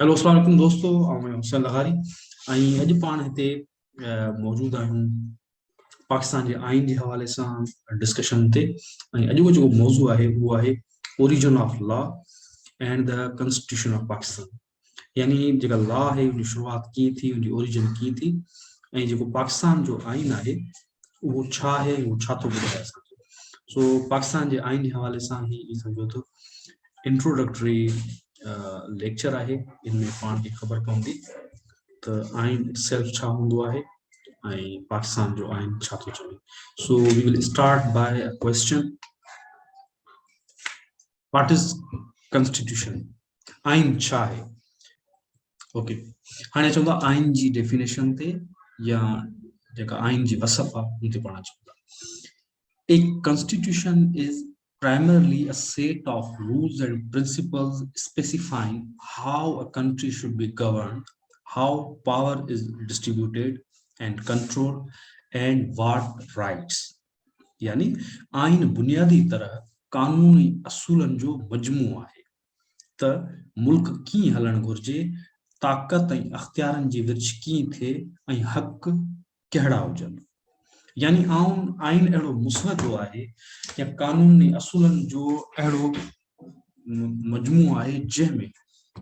Hello अस्सलाम वालेकुम दोस्तों, मैं हुसैन लगारी। अॼु पाण हिते मौजूदु आहियूं पाकिस्तान जे आइन जे हवाले सां डिस्कशन ते। अॼु जेको मौज़ू आहे उहो आहे origin of law and the constitution of Pakistan. यानी जेका लॉ आहे उनजी शुरूआति कीअं थी, उनजी ओरिजिन कीअं थी, ऐं जेको पाकिस्तान जो आइन आहे उहो छा आहे, उहो छा थो ॿुधाए असांखे। सो पाकिस्तान जे आइन जे हवाले सां ई सम्झो त इंट्रोडक्टरी लेक्चर आहे। इनमें पाण खे ख़बर पवंदी त आइन सेल्फ छा हूंदो आहे ऐं पाकिस्तान जो आइन छा थो चवे। So we will start by a question, what is constitution, आइन छा आहे। ओके, हाणे चवंदा आइन जी डेफिनेशन ते या जेका आइन जी वसफ़ आहे उन ते पाण चवंदा। A constitution is primarily a set of rules and principles specifying how a country should be governed, how power is distributed and controlled, and what rights. यानी आइन बुनियादी तरह कानूनी असूलन जो मजमू आहे त मुल्क कीअं हलणु घुर्जे, ताक़त ऐं अख़्तियारनि जी विर्छ कीअं थिए ऐं हक़ कहिड़ा हुजनि। यानी आइन अहिड़ो मुसवदो आहे या कानूनी असूलनि जो अहिड़ो मजमू आहे जंहिंमें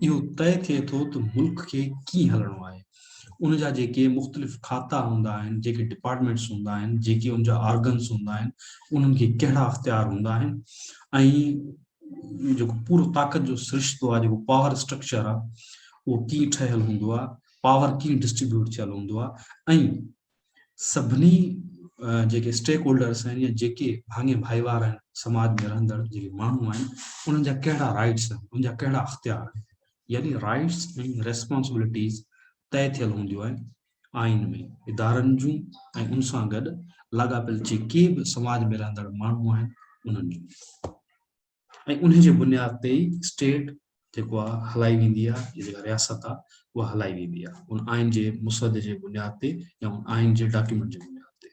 इहो तय थिए थो त मुल्क खे कीअं हलणो आहे। उन जा जेके मुख़्तलिफ़ खाता हूंदा आहिनि, जेके डिपार्टमेंट्स हूंदा आहिनि, जेके उन जा ऑर्गन्स हूंदा आहिनि, उन्हनि खे कहिड़ा अख़्तियार हूंदा आहिनि, ऐं जेको पूरो ताक़त जो सिरिश्तो आहे, जेको पावर स्ट्रक्चर आहे, उहो कीअं ठहियलु हूंदो आहे, पावर कीअं डिस्ट्रीब्यूट थियल हूंदो आहे, ऐं सभिनी जेके स्टेक होल्डर्स आहिनि या जेके भाङे भाईवार आहिनि समाज में रहंदड़ जेके माण्हू आहिनि, उन्हनि जा कहिड़ा राइट्स आहिनि, उनजा कहिड़ा अख़्तियार आहिनि। यानी राइट्स ऐं रेस्पॉन्सिबिलिटीज़ तय थियल हूंदियूं आहिनि आइन में इदारनि जूं, ऐं उन सां गॾु लाॻापियल जेके बि समाज में रहंदड़ माण्हू आहिनि उन्हनि जूं, ऐं उन जे बुनियाद ते ई स्टेट जेको आहे हलाई वेंदी आहे, जेका रियासत आहे उहा हलाई वेंदी आहे उन आइन जे मुसवदे जे बुनियाद ते या उन आइन जे डॉक्यूमेंट जे बुनियाद ते।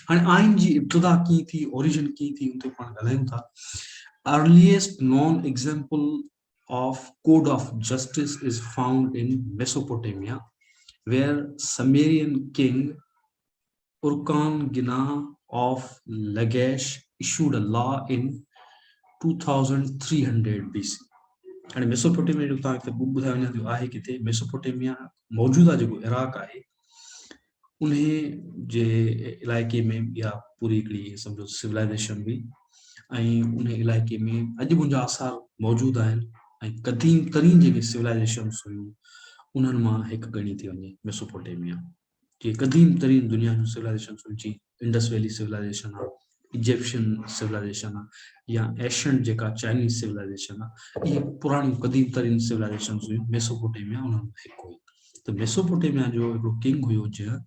हाणे आइन जी इब्तिदा कीअं थी, ओरिजिन कीअं थी, उन ते पाण ॻाल्हायूं था। Earliest non example of code of justice is found in Mesopotamia, where Sumerian king Urkan-Ginah of Lagash issued a law in 2300 BC. हाणे मेसोपोटेमिया जो तव्हांखे ॿुधायो वञे आहे किथे, मेसोपोटेमिया मौजूदा जेको इराक़ आहे उन जे इलाइक़े में इहा पूरी हिकिड़ी सम्झो सिविलाइज़ेशन हुई, ऐं उन इलाइक़े में अॼु मुंहिंजा आसार मौजूदु आहिनि, ऐं क़दीम तरीन जेके सिविलाइज़ेशन्स हुयूं उन्हनि मां हिकु ॻणी थी वञे मेसोपोटेमिया। जे क़दीम तरीन दुनिया जूं सिविलाइज़ेशन्स हुयूं, जीअं इंडस वैली सिविलाइज़ेशन आहे, इजिप्शियन सिविलाइज़ेशन आहे, या एशियन जेका चाइनीज़ सिविलाइज़ेशन आहे, इहे पुराणियूं क़दीम तरीन सिविलाइज़ेशन्स हुयूं। मेसोपोटेमिया उन्हनि में हिकु हुई। त मेसोपोटेमिया जो हिकिड़ो किंग हुयो, जंहिं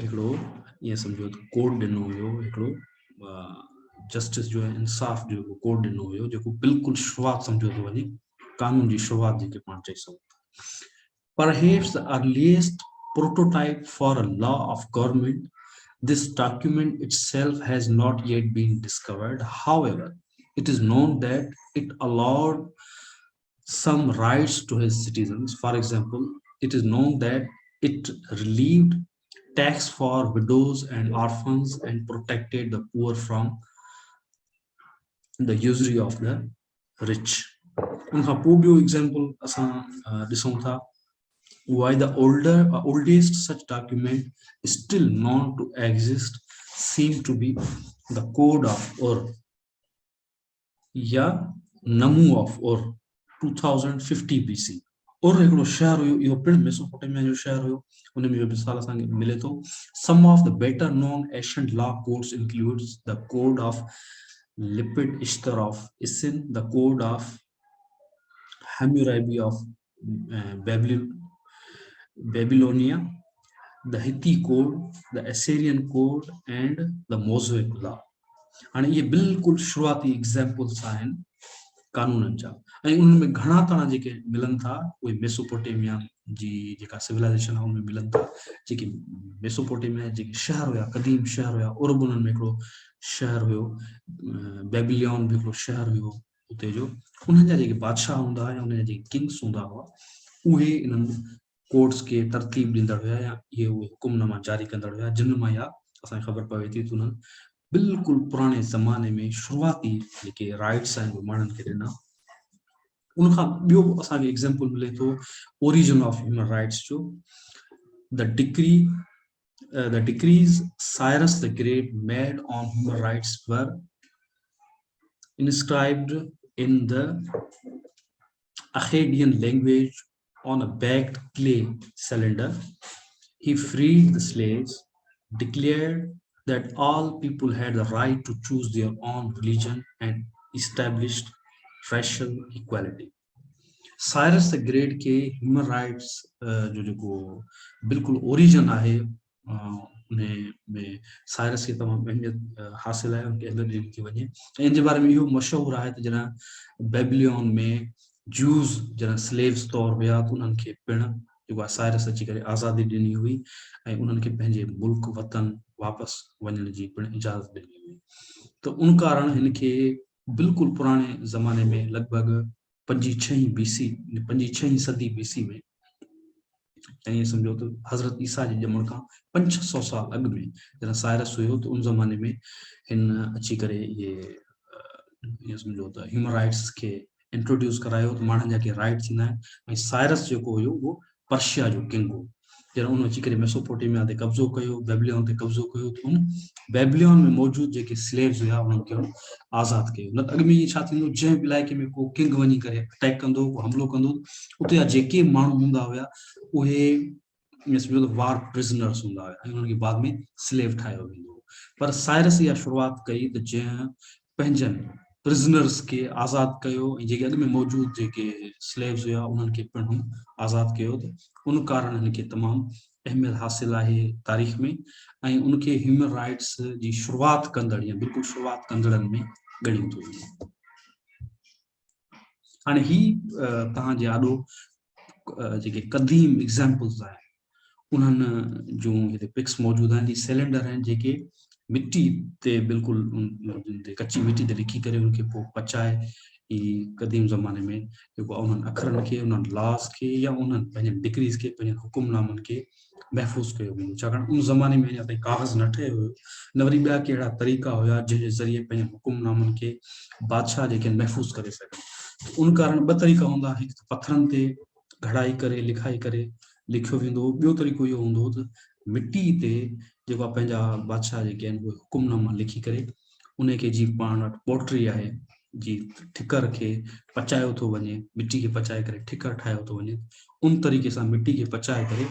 हिकिड़ो ईअं सम्झो त कोड ॾिनो हुयो, हिकिड़ो जस्टिस जो ऐं इंसाफ़ जो हिकिड़ो कोड ॾिनो हुयो, जेको बिल्कुलु शुरूआति सम्झो थो वञे, कानून जी शुरूआति जेके पाण चई सघूं था। Perhaps the earliest prototype for a law of government, this document itself has not yet been discovered. However, it is known that it allowed some rights to his citizens. For example, it is known that it relieved tax for widows and orphans and protected the poor from the usury of the rich. उनखां पोइ ॿियो example असां ॾिसूं था, why the oldest such document still known to exist seem to be the Code of Ur या नमू of Ur 2050 BC। उर हिकिड़ो शहर हुयो, इहो पिणु मेसोपोटेमिया जो शहर हुयो, उन में इहो मिसाल असांखे मिले थो। Some of the better known ancient law codes includes the Code of Lipid Ishtar of Isin, the Code of Hammurabi of Babylonia, the Hittite Code, the Assyrian Code, and the Mosaic Law. हाणे इहे बिल्कुलु शुरूआती examples आहिनि कानूननि जा, ऐं उनमें घणा तणा जेके मिलनि था उहे मेसोपोटेमिया जी जेका सिविलाइज़ेशन आहे उनमें मिलनि था। जेके मेसोपोटेमिया जेके शहर हुया, क़दीम शहर हुया, उर्ब उन्हनि में हिकिड़ो शहर हुयो, बेबीलोन बि हिकिड़ो शहर हुयो, उते जो उन्हनि जा जेके बादशाह हूंदा हुआ या उन्हनि जा जेके किंग्स हूंदा हुआ उहे इन्हनि कोर्ट्स खे तरतीब ॾींदड़ हुया या इहे उहे हुकुमनामा जारी कंदड़ हुया जिन मां या असांखे ख़बर पवे थी त उन्हनि बिल्कुलु पुराणे ज़माने में शुरूआती जेके राइट्स आहिनि उहे माण्हुनि खे ॾिना। उनखां ॿियो असांखे एग्ज़ाम्पल मिले थो ओरिजिन ऑफ ह्यूमन राइट्स जो the decrees Cyrus the Great made on human rights were inscribed in the Akkadian language on a baked clay cylinder. He freed the slaves, declared that all people had the right to choose their own religion, and established racial equality. Cyrus the great के human rights जो बिल्कुलु origin आहे उन में Cyrus खे तमामु अहमियत हासिल आहे, उनखे अहमियत ॾिनी थी वञे। इन जे बारे में इहो मशहूरु आहे त जॾहिं बेबलियन में जूस जॾहिं स्लेव्स तौरु हुया त उन्हनि खे पिणु जेको आहे साइरस अची करे आज़ादी ॾिनी हुई ऐं उन्हनि खे पंहिंजे मुल्क वतन वापसि वञण जी पिणु इजाज़त ॾिनी हुई। त उन कारण हिन खे बिल्कुलु पुराणे ज़माने में लॻभॻि 5-6 सदी BC में ऐं सम्झो त हज़रत ईसा जे ॼमण खां 500-600 साल अॻु में जॾहिं साइरस हुयो त उन ज़माने में हिन अची करे इहे सम्झो त ह्यूमन राइट्स खे इंट्रोड्यूस करायो त माण्हुनि जा के राइट थींदा आहिनि। ऐं साइरस जेको हुयो उहो पर्शिया जो किंग हो। जॾहिं उन अची करे मेसोपोटेमिया ते कब्ज़ो कयो, बेबलियन ते कब्ज़ो कयो त उन बेबलियन में मौजूदु जेके स्लेव्स हुया उन्हनि खे आज़ादु कयो। न त अॻु में इहे छा थींदो, जंहिं बि इलाइक़े में को किंग वञी करे अटैक कंदो, को हमलो कंदो, उते जा जेके माण्हू हूंदा हुया उहे सम्झो त वार प्रिज़नर्स हूंदा हुया ऐं उन्हनि खे बाद में स्लेव ठाहियो वेंदो हो। पर साइरस इहा शुरूआति कई त जंहिं पंहिंजनि प्रिज़नर्स खे आज़ादु कयो ऐं जेके अॻु में मौजूदु जेके स्लेव्स हुया उन्हनि खे पिणु आज़ादु कयो त उन कारण हिन खे तमामु अहमियत हासिल आहे तारीख़ में ऐं उनखे ह्यूमन राइट्स जी शुरूआति कंदड़ या बिल्कुलु शुरूआति कंदड़नि में ॻणियो थो वञे। हाणे ही तव्हांजे आॾो जेके क़दीम एग्ज़ाम्पल्स आहिनि उन्हनि जूं हिते पिक्स मौजूदु आहिनि। सिलेंडर आहिनि जेके मिट्टी ते बिल्कुलु कच्ची मिट्टी ते लिखी करे उनखे पोइ पचाए ई क़दीम ज़माने में जेको आहे उन्हनि अखरनि खे, उन्हनि लॉस खे या उन्हनि पंहिंजनि डिक्रीज़ खे, पंहिंजनि हुकुमनामनि खे महफ़ूज़ कयो वेंदो। छाकाणि उन ज़माने में अञा ताईं काग़ज़ न ठहियो हुयो, न वरी ॿिया कहिड़ा तरीक़ा हुया जंहिंजे ज़रिए पंहिंजनि हुकुमनामनि खे बादशाह जेके महफ़ूज़ करे सघनि। उन कारण ॿ तरीक़ा हूंदा, हिकु त पथरनि ते घड़ाई करे लिखाई करे लिखियो वेंदो हो, ॿियो तरीक़ो इहो हूंदो हो त मिट्टी ते जेको आहे पंहिंजा बादशाह जेके आहिनि उहे हुकुमनामा लिखी करे उनखे जीअं पाण वटि पोट्री आहे जी ठिकर खे पचायो थो वञे, मिट्टी खे पचाए करे ठिकर ठाहियो थो वञे, उन तरीक़े सां मिट्टी खे पचाए करे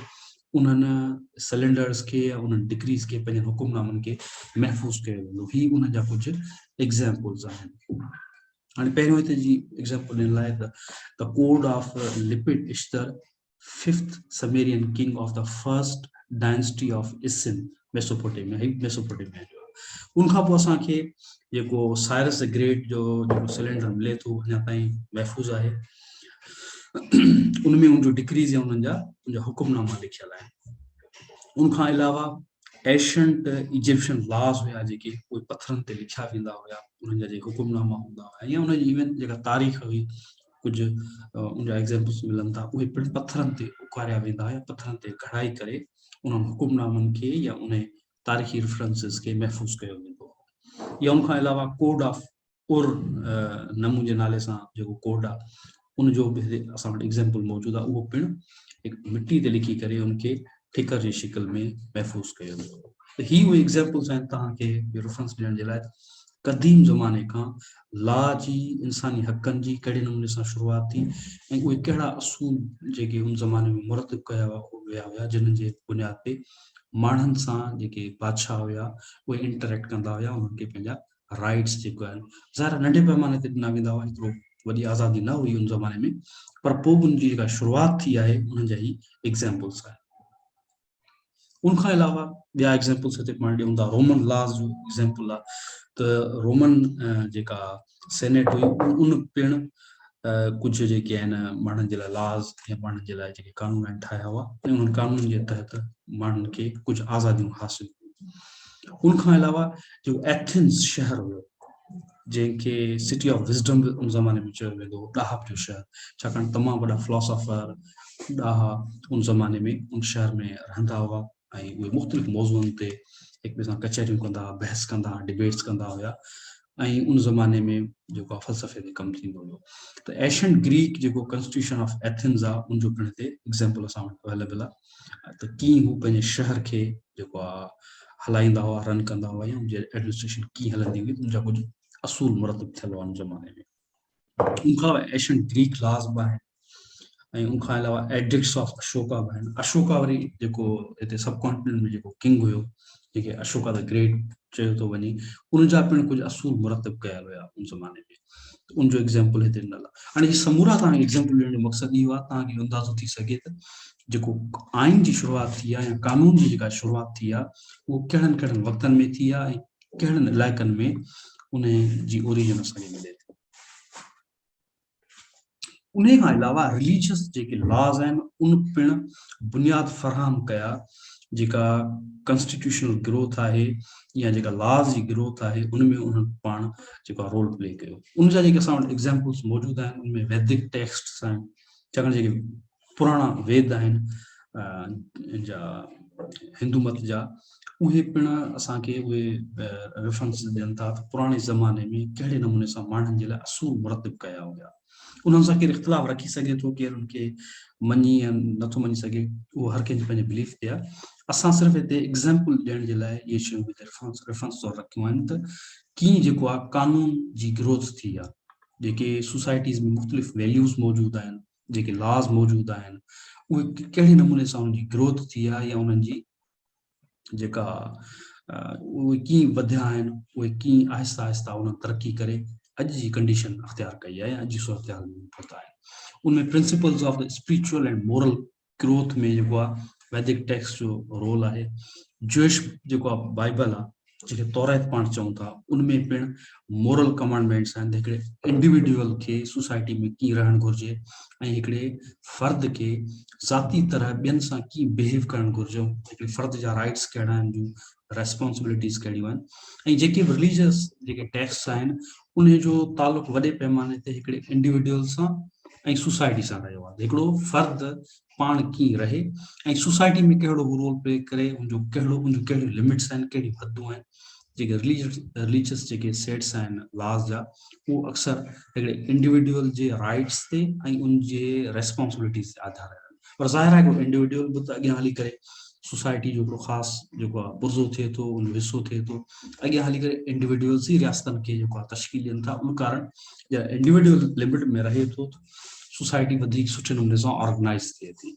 उन्हनि सिलेंडर्स खे या उन्हनि डिक्रीज़ खे पंहिंजनि हुकुमनामनि खे महफ़ूज़ कयो वेंदो। ही उन जा कुझु एग्ज़ाम्पल्स आहिनि। हाणे पहिरियों हिते जी एग्ज़ाम्पल ॾियण लाइ त the code of Lipit Ishtar 5th Sumerian king of the first dynasty of Isin Mesopotamia जो। उनखां पोइ असांखे जेको साइरस द ग्रेट जो जेको सिलेंडर मिले थो अञा ताईं महफ़ूज़ आहे, उनमें उनजो डिक्रीज़ या उन्हनि जा हुकुमनामा लिखियल आहिनि। उनखां अलावा एशियंट इजिप्शियन लॉस हुया जेके उहे पथरनि ते लिखिया वेंदा हुया, उन्हनि जा जेके हुकुमनामा हूंदा हुया या उनजी इवन जेका तारीख़ हुई कुझु उनजा एग्ज़ाम्पल्स मिलनि था, उहे पिणु पथरनि ते उकारिया वेंदा हुया, पथरनि ते घड़ाई करे उन्हनि हुकुमनामनि खे या उन तारीख़ी रेफरेंसिस खे महफ़ूज़ कयो वेंदो हो। या उनखां अलावा कोड ऑफ उर नमू जे नाले सां जेको कोड आहे उनजो बि असां वटि एग्ज़ाम्पल मौजूदु आहे। उहो पिणु हिकु मिट्टी ते लिखी करे उनखे ठिकर जी शिकिल में महफ़ूज़ कयो वेंदो हो। त ही उहे एग्ज़ाम्पल्स आहिनि तव्हांखे रेफरेंस ॾियण जे लाइ क़दीम ज़माने खां लॉ जी, इंसानी हक़नि जी कहिड़े नमूने सां शुरूआति थी ऐं उहे कहिड़ा असूल जेके उन ज़माने में मुरतब कया विया हुया जिन्हनि जे बुनियाद ते माण्हुनि सां जेके बादशाह हुया उहे इंटरेक्ट कंदा हुया, उन्हनि खे पंहिंजा राइट्स जेको आहिनि ज़ाहिर नंढे पैमाने ते ॾिना वेंदा हुआ, एतिरो वॾी आज़ादी न हुई उन ज़माने में, पर पोइ बि उनजी जेका शुरूआति थी आहे उन्हनि जा ही एग्ज़ाम्पल्स आहिनि। उनखां अलावा ॿिया एग्ज़ाम्पल्स हिते पाण ॾियूं था। रोमन लॉस जो एग्ज़ाम्पल आहे त रोमन जेका सेनेट हुई उन पिणु कुझु जेके आहिनि माण्हुनि जे लाइ लॉस या माण्हुनि जे लाइ जेके कानून आहिनि ठाहिया हुआ ऐं उन्हनि कानून जे तहत माण्हुनि खे कुझु आज़ादियूं हासिल। उनखां अलावा जो एथेंस शहर हुयो जंहिंखे सिटी ऑफ विज़डम उन ज़माने में चयो वेंदो हो, ॾाहप जो शहर, छाकाणि तमामु वॾा फिलोसोफर ॾाहा उन ज़माने में उन शहर में रहंदा हुआ ऐं उहे मुख़्तलिफ़ मौज़ूअनि ते हिक ॿिए सां कचहरियूं कंदा, बहस कंदा, डिबेट्स कंदा हुया ऐं उन ज़माने में जेको आहे फ़लसफ़े ते कमु थींदो हुयो। त एशियन ग्रीक जेको कॉन्स्टिट्यूशन ऑफ एथेंस आहे उनजो पिण हिते एग्ज़ाम्पल असां वटि अवेलेबल आहे। त कीअं हू पंहिंजे शहर खे जेको आहे हलाईंदा हुआ, रन कंदा हुआ, या उनजी एडमिनिस्ट्रेशन कीअं हलंदी हुई, उनजा कुझु असूल मुरतब थियल हुआ उन ज़माने में। उनखां एशियन ग्रीक लॉस बि आहिनि ऐं उनखां अलावा एडिक्ट्स ऑफ अशोका बि आहिनि। अशोका वरी जेको हिते सब कॉन्टिनेंट में जेको किंग हुयो, जेके अशोका द ग्रेट चयो थो वञे, उनजा पिण कुझु असूल मुरतब कयल हुया उन ज़माने में। उनजो एग्ज़ाम्पल हिते ॾिनल आहे। हाणे ही समूरा तव्हांखे एग्ज़ाम्पल ॾियण जो मक़सदु इहो आहे तव्हांखे अंदाज़ो थी सघे त जेको आइन जी शुरूआति थी आहे या कानून जी जेका शुरूआति थी आहे उहो कहिड़नि कहिड़नि वक़्तनि में थी आहे ऐं कहिड़नि इलाइक़नि में उन जी ओरिजिन असांखे मिले थी। उन खां अलावा रिलीजियस जेके लॉज आहिनि उन पिण बुनियाद फराहम कया जेका कॉन्स्टिट्यूशनल ग्रोथ आहे या जेका लॉज जी ग्रोथ आहे उनमें उन्हनि पाण जेको रोल प्ले कयो। उनजा जेके असां वटि एग्ज़ाम्पल्स मौजूदु आहिनि उनमें वैदिक टेक्स्ट्स आहिनि, छाकाणि जेके पुराणा वेद आहिनि जा हिंदू मत जा, उहे पिण असांखे उहे रेफरेंस ॾियनि था त पुराणे ज़माने में कहिड़े नमूने सां माण्हुनि जे लाइ असूल मुरतब कया हुया। उन्हनि सां केरु इख़्तिलाफ़ रखी सघे थो, केरु उनखे मञी या नथो मञी सघे, उहो हर कंहिंजे पंहिंजे बिलीफ ते आहे। असां सिर्फ़ु हिते एग्ज़ाम्पल ॾियण जे लाइ इहे शयूं हिते रेफरेंस तौरु रखियूं आहिनि त कीअं जेको आहे कानून जी ग्रोथ थी आहे, जेके सोसाइटीज़ में मुख़्तलिफ़ वैल्यूज़ मौजूदु आहिनि, जेके लॉज मौजूदु आहिनि, उहे कहिड़े नमूने सां उनजी ग्रोथ थी आहे या उन्हनि जी जेका उहे कीअं वधिया आहिनि, उहे कीअं आहिस्ता आहिस्ता उन्हनि तरक़ी करे अॼु जी कंडीशन अख़्तियार कई आहे या अॼु जी सूरत हाल में पहुता आहिनि। उनमें principles of the spiritual and moral growth में जेको आहे वैदिक टेक्स्ट जो रोल आहे। ज्यूइश जेको आहे बाइबल आहे, जेके तौरात पाण चऊं था, उनमें पिण मोरल कमांडमेंट्स आहिनि, हिकिड़े इंडिविजुअल खे सोसाइटी में कीअं रहणु घुरिजे ऐं हिकिड़े फ़र्द खे ज़ाती तरह ॿियनि सां कीअं बिहेव करणु घुरिजे, हिकिड़े फ़र्द जा राइट्स कहिड़ा आहिनि, जूं रेस्पॉन्सिबिलिटीज़ कहिड़ियूं आहिनि, ऐं जेके रिलीजियस जेके टेक्स्ट आहिनि उन जो तालुक़ु वॾे पैमाने ते हिकिड़े इंडिविजुअल सां ऐं सोसाइटी सां रहियो आहे। हिकिड़ो फ़र्द पाण कीअं रहे ऐं सोसाइटी में कहिड़ो रोल प्ले करे, उनजो कहिड़ियूं लिमिट्स आहिनि, कहिड़ियूं हदूं आहिनि, जेके रिलीजियस जेके सेट्स आहिनि लॉज जा, उहो अक्सर हिकिड़े इंडिविजुअल जे राइट्स ते ऐं उनजे रेस्पॉन्सिबिलिटीज़ ते आधार आहिनि। पर ज़ाहिर आहे हिकिड़ो इंडिविजुअल बि त अॻियां हली करे सोसाइटी जो हिकिड़ो ख़ासि जेको आहे पुर्ज़ो थिए थो, उनजो हिसो थिए थो, अॻियां हली करे इंडिविजुअल्स ई रियासतनि खे जेको आहे तश्कील ॾियनि था। उन कारण या इंडिविजुअल लिमिट में रहे थो त सोसाइटी वधीक सुठे नमूने सां ऑर्गेनाइज़ थिए थी।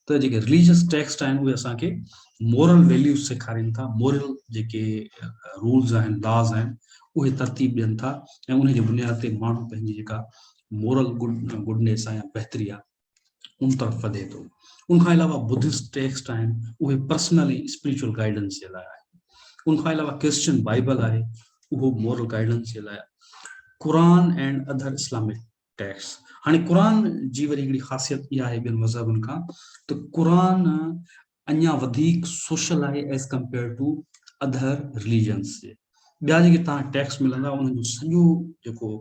त जेके रिलीजियस टेक्स्ट आहिनि उहे असांखे मोरल वैल्यूज़ सेखारीनि था, मोरल जेके रूल्स आहिनि, लॉज आहिनि, उहे तरतीब ॾियनि था ऐं उन जे बुनियाद ते माण्हू पंहिंजी जेका मोरल गुडनेस आहे या बहितरी आहे उन तरफ़ वधे थो। उनखां अलावा बुद्धिस्ट टेक्स्ट आहिनि, उहे पर्सनली स्पिरिचुअल गाइडेंस जे लाइ आहे। उनखां अलावा क्रिश्चियन बाइबल आहे, उहो मोरल गाइडेंस जे लाइ। Quran and other Islamic text, हाणे क़ुरान जी वरी हिकिड़ी ख़ासियत इहा आहे ॿियनि मज़हबनि खां त क़ुरान अञा वधीक सोशल आहे as compared to other religions जे। ॿिया जेके तव्हां टेक्स्ट मिलंदा उन्हनि जो सॼो जेको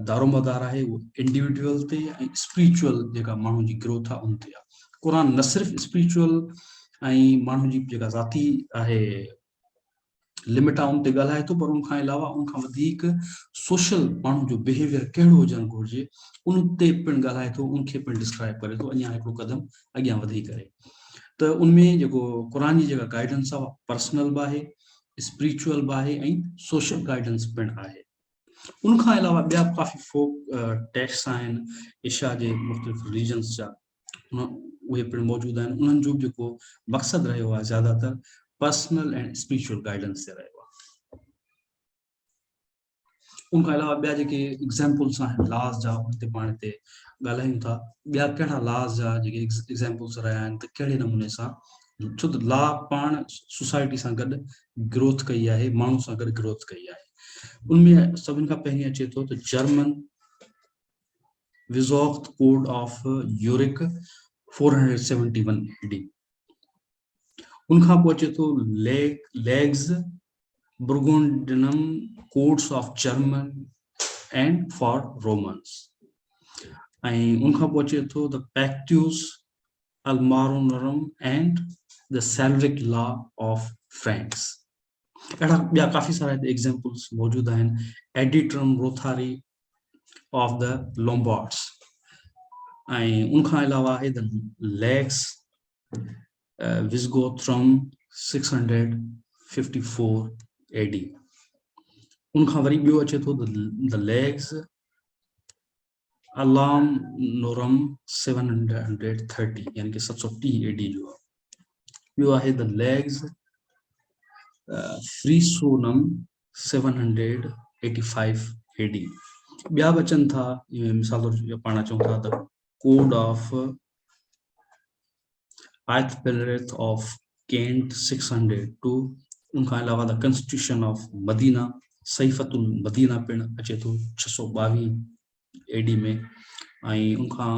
दारोमदार आहे उहो इंडिविजुअल ते ऐं स्पिरिचुअल जेका माण्हू जी ग्रोथ आहे उन ते आहे। क़ुरान न सिर्फ़ु स्पिरिचुअल ऐं माण्हू जी जेका ज़ाती आहे लिमिट आहे उन ते ॻाल्हाए थो, पर उनखां अलावा उनखां वधीक सोशल माण्हू जो बिहेवियर कहिड़ो हुजणु घुरिजे उन ते पिण ॻाल्हाए थो, उनखे पिण डिस्क्राइब करे थो अञा हिकिड़ो क़दम अॻियां वधी करे। त उनमें जेको क़ुरान जी जेका गाइडेंस आहे उहा पर्सनल बि आहे, स्पिरिचुअल बि आहे ऐं सोशल गाइडेंस पिण आहे। उनखां अलावा ॿिया काफ़ी फोक टेक्स्ट आहिनि एशिया जे मुख़्तलिफ़ रिलीजन्स जा, उहे पिण मौजूदु आहिनि। उन्हनि जो जेको मक़सदु रहियो आहे ज़्यादातर पर्सनल एंड स्पिरिचुअल गाइडेंस ते रहियो आहे। उनखां अलावा ॿिया जेके एग्ज़ाम्पल्स आहिनि लॉज जा, उन ते पाण हिते ॻाल्हायूं था। ॿिया कहिड़ा लॉज जा जेके एग्ज़ाम्पल्स रहिया आहिनि त कहिड़े नमूने सां, छो त लॉ पाण सोसाइटी सां गॾु ग्रोथ कई आहे, माण्हू सां गॾु ग्रोथ कई आहे। उनमें सभिनि खां पहिरीं अचे थो त German Visigoth code of Euric 471 AD। उनखां पोइ अचे थो lex Burgundian codes of German and for Romans. ऐं उनखां पोइ अचे थो the Pactus Alamannorum and the Salic law of France. अहिड़ा ॿिया काफ़ी सारा एग्जाम्पल्स मौजूद आहिनि। Edictum Rothari of the Lombards, ऐं उनखां अलावा आहे द लेग्स विज़गोथ्रम 654 AD। उनखां वरी ॿियो अचे थो द लेग्स अलाम नोरम 730 यानी कि 730 AD जो। ॿियो आहे द लेग्स फ्रीसोनम 785 AD। ॿिया बि अचनि था, मिसाल तौर पाण चऊं था the code of Ethelbert of Kent 602। उनखां अलावा द कॉन्स्टिट्यूशन ऑफ मदीना सईफतुल मदीना पिण अचे थो 622 AD में। ऐं उनखां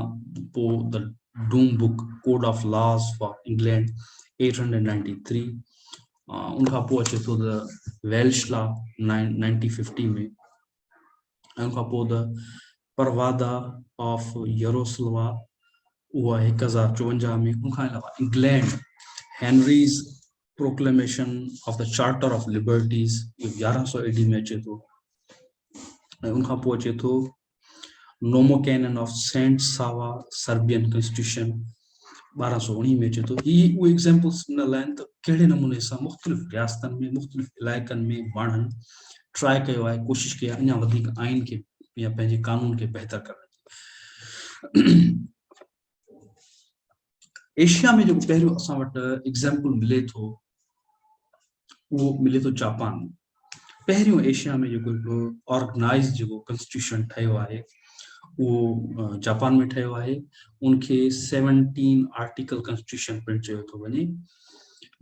पोइ the Doom book code of laws for England 893। उनखां पोइ अचे थो द वेल्श लॉ 1950 में। ऐं उनखां पोइ द परवादा ऑफ यरूशलम उहा 1054 में। उनखां अलावा England Henrys proclamation of the charter of liberties 1100 AD में अचे थो। ऐं उनखां पोइ अचे थो नोमो कैनन ऑफ सेंट सावा सर्बियन कॉन्स्टिट्यूशन 1219 में अचे थो। ही उहे एग्जाम्पल्स ॾिनल आहिनि त कहिड़े नमूने सां मुख़्तलिफ़ रियासतनि में मुख़्तलिफ़ इलाइक़नि में माण्हुनि ट्राई कयो आहे, कोशिशि कई आहे अञा वधीक आइन खे या पंहिंजे कानून खे बहितर करण जी। एशिया में जेको पहिरियों असां वटि एग्जाम्पल मिले थो उहो मिले थो जापान में। पहिरियों एशिया में जेको हिकिड़ो ऑर्गेनाइज़ जेको कॉन्स्टिट्यूशन ठहियो आहे उहो जापान में ठहियो आहे। उनखे 17 आर्टिकल कॉन्स्टिट्यूशन पिणु चयो थो वञे,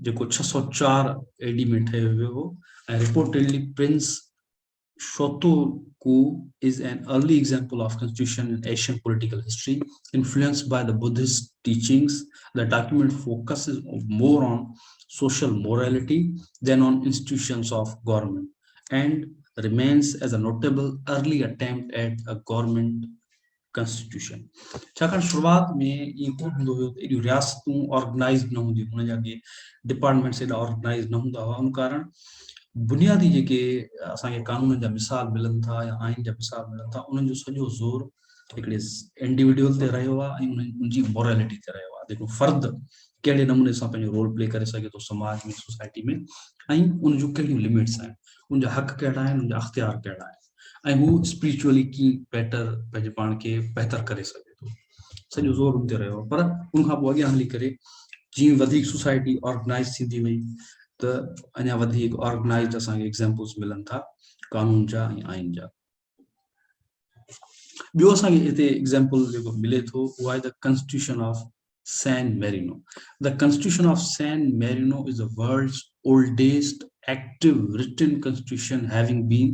जेको 604 AD में ठहियो वियो हो। ऐं reportedly Prince Shotoku is an early example of constitution in Asian political history, influenced by the Buddhist teachings. The document focuses more on social morality than on institutions of government, and remains as a notable early attempt at a government constitution. छाकाणि शुरूआत में ये कोन हूंदो हुयो त एॾियूं रियासतूं organise न हूंदियूं, हुन जा के डिपार्टमेंट्स एॾा ऑर्गेनाइज़ न हूंदा हुआ। उन कारण बुनियादी जेके असांखे कानून जा मिसाल मिलनि था या आइन जा मिसाल मिलनि था, उन्हनि जो सॼो ज़ोर हिकिड़े इंडिविजुअल ते रहियो आहे ऐं उनजी मोरालिटी ते रहियो आहे। जेको फ़र्द कहिड़े नमूने सां पंहिंजो रोल प्ले करे सघे थो समाज में, सोसाइटी में, ऐं उनजूं कहिड़ियूं लिमिट्स आहिनि, उनजा हक़ कहिड़ा आहिनि, उनजा अख़्तियार कहिड़ा आहिनि, ऐं हू स्पिरिचुअली कीअं बेटर पंहिंजे पाण खे बहितर करे सघे थो। सॼो ज़ोर उन ते रहियो आहे। पर उनखां पोइ अॻियां हली करे जीअं वधीक सोसाइटी ऑर्गेनाइज़ थींदी वई त अञा वधीक ऑर्गेनाइज़ड असांखे एग्जाम्पल्स मिलनि था कानून जा ऐं आइन जा। ॿियो असांखे हिते एग्जाम्पल जेको मिले थो उहो आहे the constitution of San Marino. The constitution of San Marino is the world's oldest active written constitution having been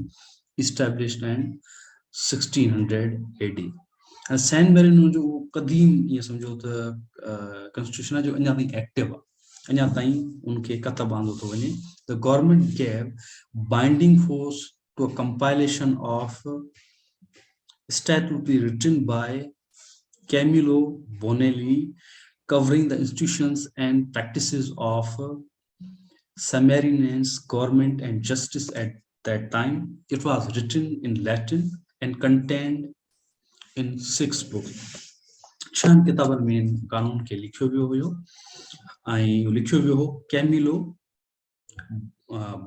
established in 1600 AD। San Marino जो क़दीम ये समझो त कॉन्स्टिट्यूशन जो अञा ताईं एक्टिव आहे, अञा ताईं उनखे कतब आंदो थो वञे। The government gave binding force to a compilation of statute written by Camillo Bonelli covering the institutions and practices of Sammarinese government and justice at that time. It was written in Latin and contained in 6 books। 6 किताबनि में कानून खे लिखियो वियो हुयो ऐं लिखियो वियो हो कैमिलो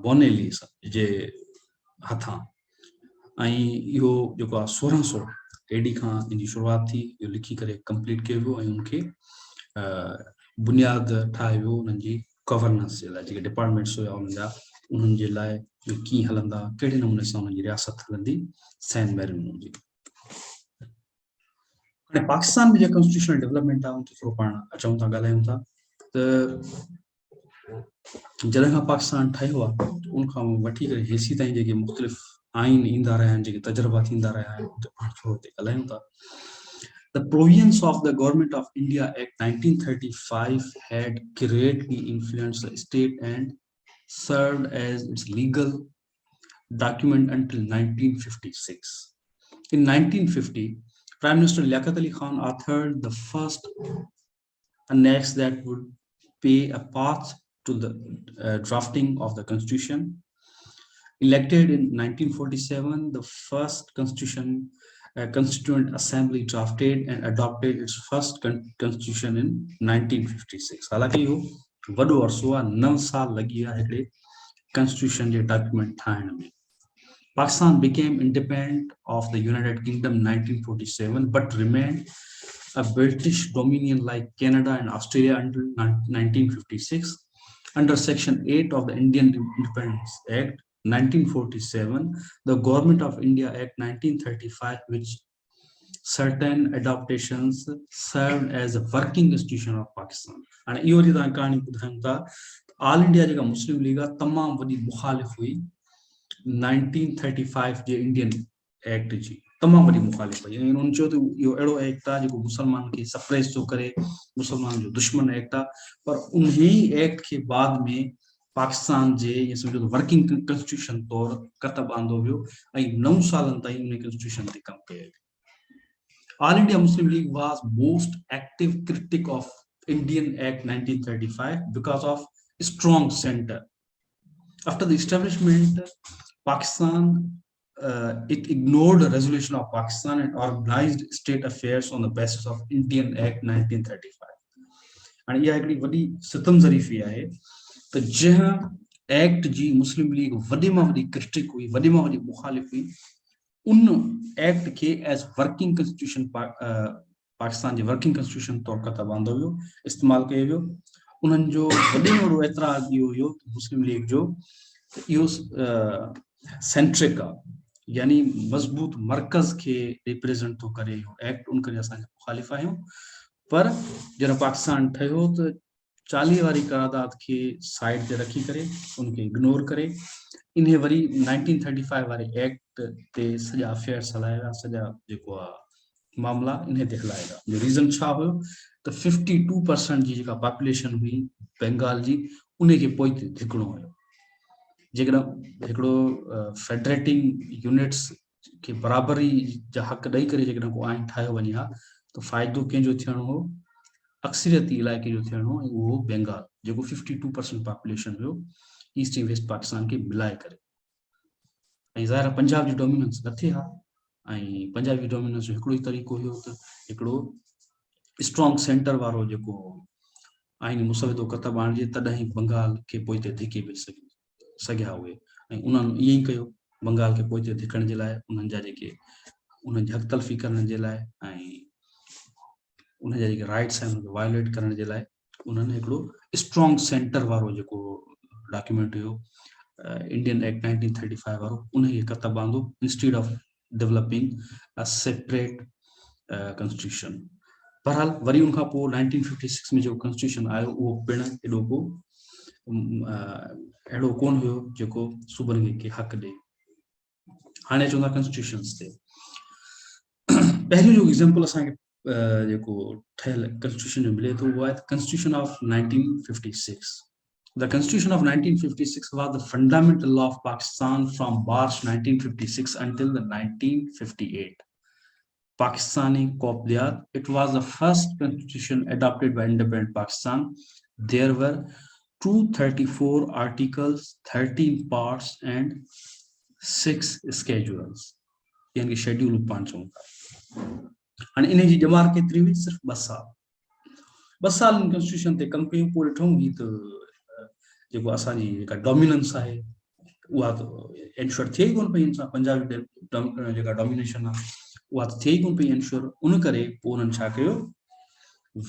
बोनेली जे हथां। ऐं इहो जेको आहे 1600 AD खां इन जी शुरूआत थी, इहो लिखी करे कंप्लीट कयो वियो ऐं उनखे बुनियाद ठाहियो वियो उन्हनि जी गवर्नेंस जे लाइ। जेके डिपार्टमेंट्स हुया उन्हनि जा, उन्हनि जे लाइ कीअं हलंदा, कहिड़े नमूने सां उन्हनि जी रियासत हलंदी, सैन मेरिनो जी। हाणे पाकिस्तान में जेका कॉन्स्टिट्यूशनल डेवलपमेंट आहे उन ते थोरो पाण अचूं था, ॻाल्हायूं था त जॾहिं खां पाकिस्तान ठहियो आहे उनखां वठी करे हेसी ताईं जेके मुख़्तलिफ़ आइन ईंदा रहिया आहिनि, जेके तजुर्बा थींदा रहिया आहिनि, उते पाण थोरो हिते ॻाल्हायूं था। The provisions of the Government of India Act 1935 had greatly influenced the state and served as its legal document until 1956. In 1950, Prime Minister Liaquat Ali Khan authored the first annex that would pay a path to the drafting of the constitution. Elected in 1947, the first Constituent Assembly drafted and adopted its first constitution in 1956. हालांकि इहो वॾो अरसो आहे, 9 साल लॻी विया हिकिड़े constitution जे document ठाहिण में. Pakistan became independent of the United Kingdom in 1947, but remained a British dominion like Canada and Australia until 1956. Under Section 8 of the Indian Independence Act 1947, the Government of India Act 1935, which certain adaptations served as a working constitution of Pakistan. And इहो वरी तव्हां कहाणी ॿुधायूं था, all India जेका मुस्लिम league आहे तमामु वॾी मुखालिफ़ हुई 1935 जे इंडियन एक्ट जी, तमामु वॾी मुखालिफ़ हुई. ऐं उन्हनि चयो त इहो अहिड़ो एक्ट आहे जेको मुसलमान खे सप्रेस थो करे, मुसलमान जो दुश्मन एक्ट आहे. पर उन ई एक्ट खे बाद में पाकिस्तान जे या सम्झो त वर्किंग कॉन्स्टिट्यूशन तौरु करतब आंदो वियो ऐं 9 सालनि ताईं उन कॉन्स्टिट्यूशन ते कमु कयो. All India Muslim League was most active critic of Indian Act 1935 because of strong center. After the establishment, Pakistan, it ignored the resolution of Pakistan and organized state affairs on the basis of Indian Act 1935. And यह हिकिड़ी वॾी सितम ज़रीफ़ी आहे त जंहिं act जी मुस्लिम league वॾे मां वॾी क्रिटिक हुई, वॾे मां वॾी मुखालिफ़ हुई, उन एक्ट खे एज वर्किंग कॉन्स्टिट्यूशन पाकिस्तान जे वर्किंग कॉन्स्टिट्यूशन तौर करतब आंदो वियो, इस्तेमालु कयो वियो. उन्हनि जो वॾे में वॾो एतिराज़ इहो हुयो मुस्लिम लीग जो इहो सेंट्रिक आहे, यानी मज़बूत मर्कज़ खे रिप्रेज़ेंट थो करे इहो एक्ट, उन करे असां मुखालिफ़ आहियूं. पर जॾहिं पाकिस्तान ठहियो त 40 वारी करारदाद खे साइड ते रखी करे, उनखे इग्नोर करे, इन्हें वरी 1935 वारे एक्ट ते सॼा अफेयर्स हलाया, सॼा जेको आहे मामला इन्हें ते हलाया विया. जो रीज़न छा हुयो त 52% जी जेका पॉपुलेशन हुई बंगाल जी, उन खे पोइ ते धिकणो हुयो. जेकॾहिं हिकिड़ो फेडरेटिंग यूनिट्स खे बराबरी जा हक़ ॾेई करे जेकॾहिं को आइन ठाहियो वञे हा त फ़ाइदो कंहिंजो थियणो हो, अक्सरियती इलाइक़े जो थियणो हो, ऐं उहो बंगाल जेको 52% पॉपुलेशन हुयो ईस्ट ऐं वेस्ट पाकिस्तान खे मिलाए करे. ऐं ज़ाहिर पंजाब जी डोमिनेंस न थिए हा, ऐं पंजाब जी डोमिनेंस जो हिकिड़ो ई तरीक़ो हुयो त हिकिड़ो स्ट्रॉन्ग सेंटर वारो जेको आइन मुसविदो करतब आणिजे, तॾहिं ई बंगाल खे पोइ ते धिके बि सघिया उहे. ऐं उन्हनि ईअं ई कयो, बंगाल खे पोइ ते धिकण जे लाइ, उन्हनि जा जेके उन्हनि जी हक़ तलफ़ी करण जे लाइ ऐं उन जा जेके राइट्स आहिनि उनखे वायोलेट करण जे लाइ उन्हनि हिकिड़ो स्ट्रॉन्ग सेंटर वारो जेको डॉक्यूमेंट हुयो इंडियन एक्ट 1935 वारो, उनखे करतब आंदो instead of developing a separate constitution. बहरहाल वरी उनखां पोइ 1956 में जेको कॉन्स्टिट्यूशन आयो उहो पिणु एॾो को अहिड़ो कोन हुयो जेको सूबनि खे हक़ ॾे. हाणे अचूं था कॉन्स्टिट्यूशन्स ते. पहिरियों जो एग्ज़ाम्पल असांखे जेको ठहियल कॉन्स्टिट्यूशन जो मिले थो उहो आहे constitution of 1956. The Constitution of 1956 was the fundamental law of Pakistan from March 1956 until the 1958 Pakistani Qawmiyat. It was the first constitution adopted by independent Pakistan. There were 234 articles, 13 parts, and 6 schedules. यानी schedule 5 होता. हाणे इन जी ॼमार केतिरी हुई? सिर्फ़ 2 साल. 2 साल in constitution ते कमु कयूं, पोइ ॾिठूं ही त जेको असांजी जेका डोमिनेंस आहे उहा त एंश्योर थिए ई कोन पई. इंसान पंजाबी जेका डोमिनेशन आहे उहा त थिए ई कोन पई एंश्योर. उन करे पोइ उन्हनि छा कयो,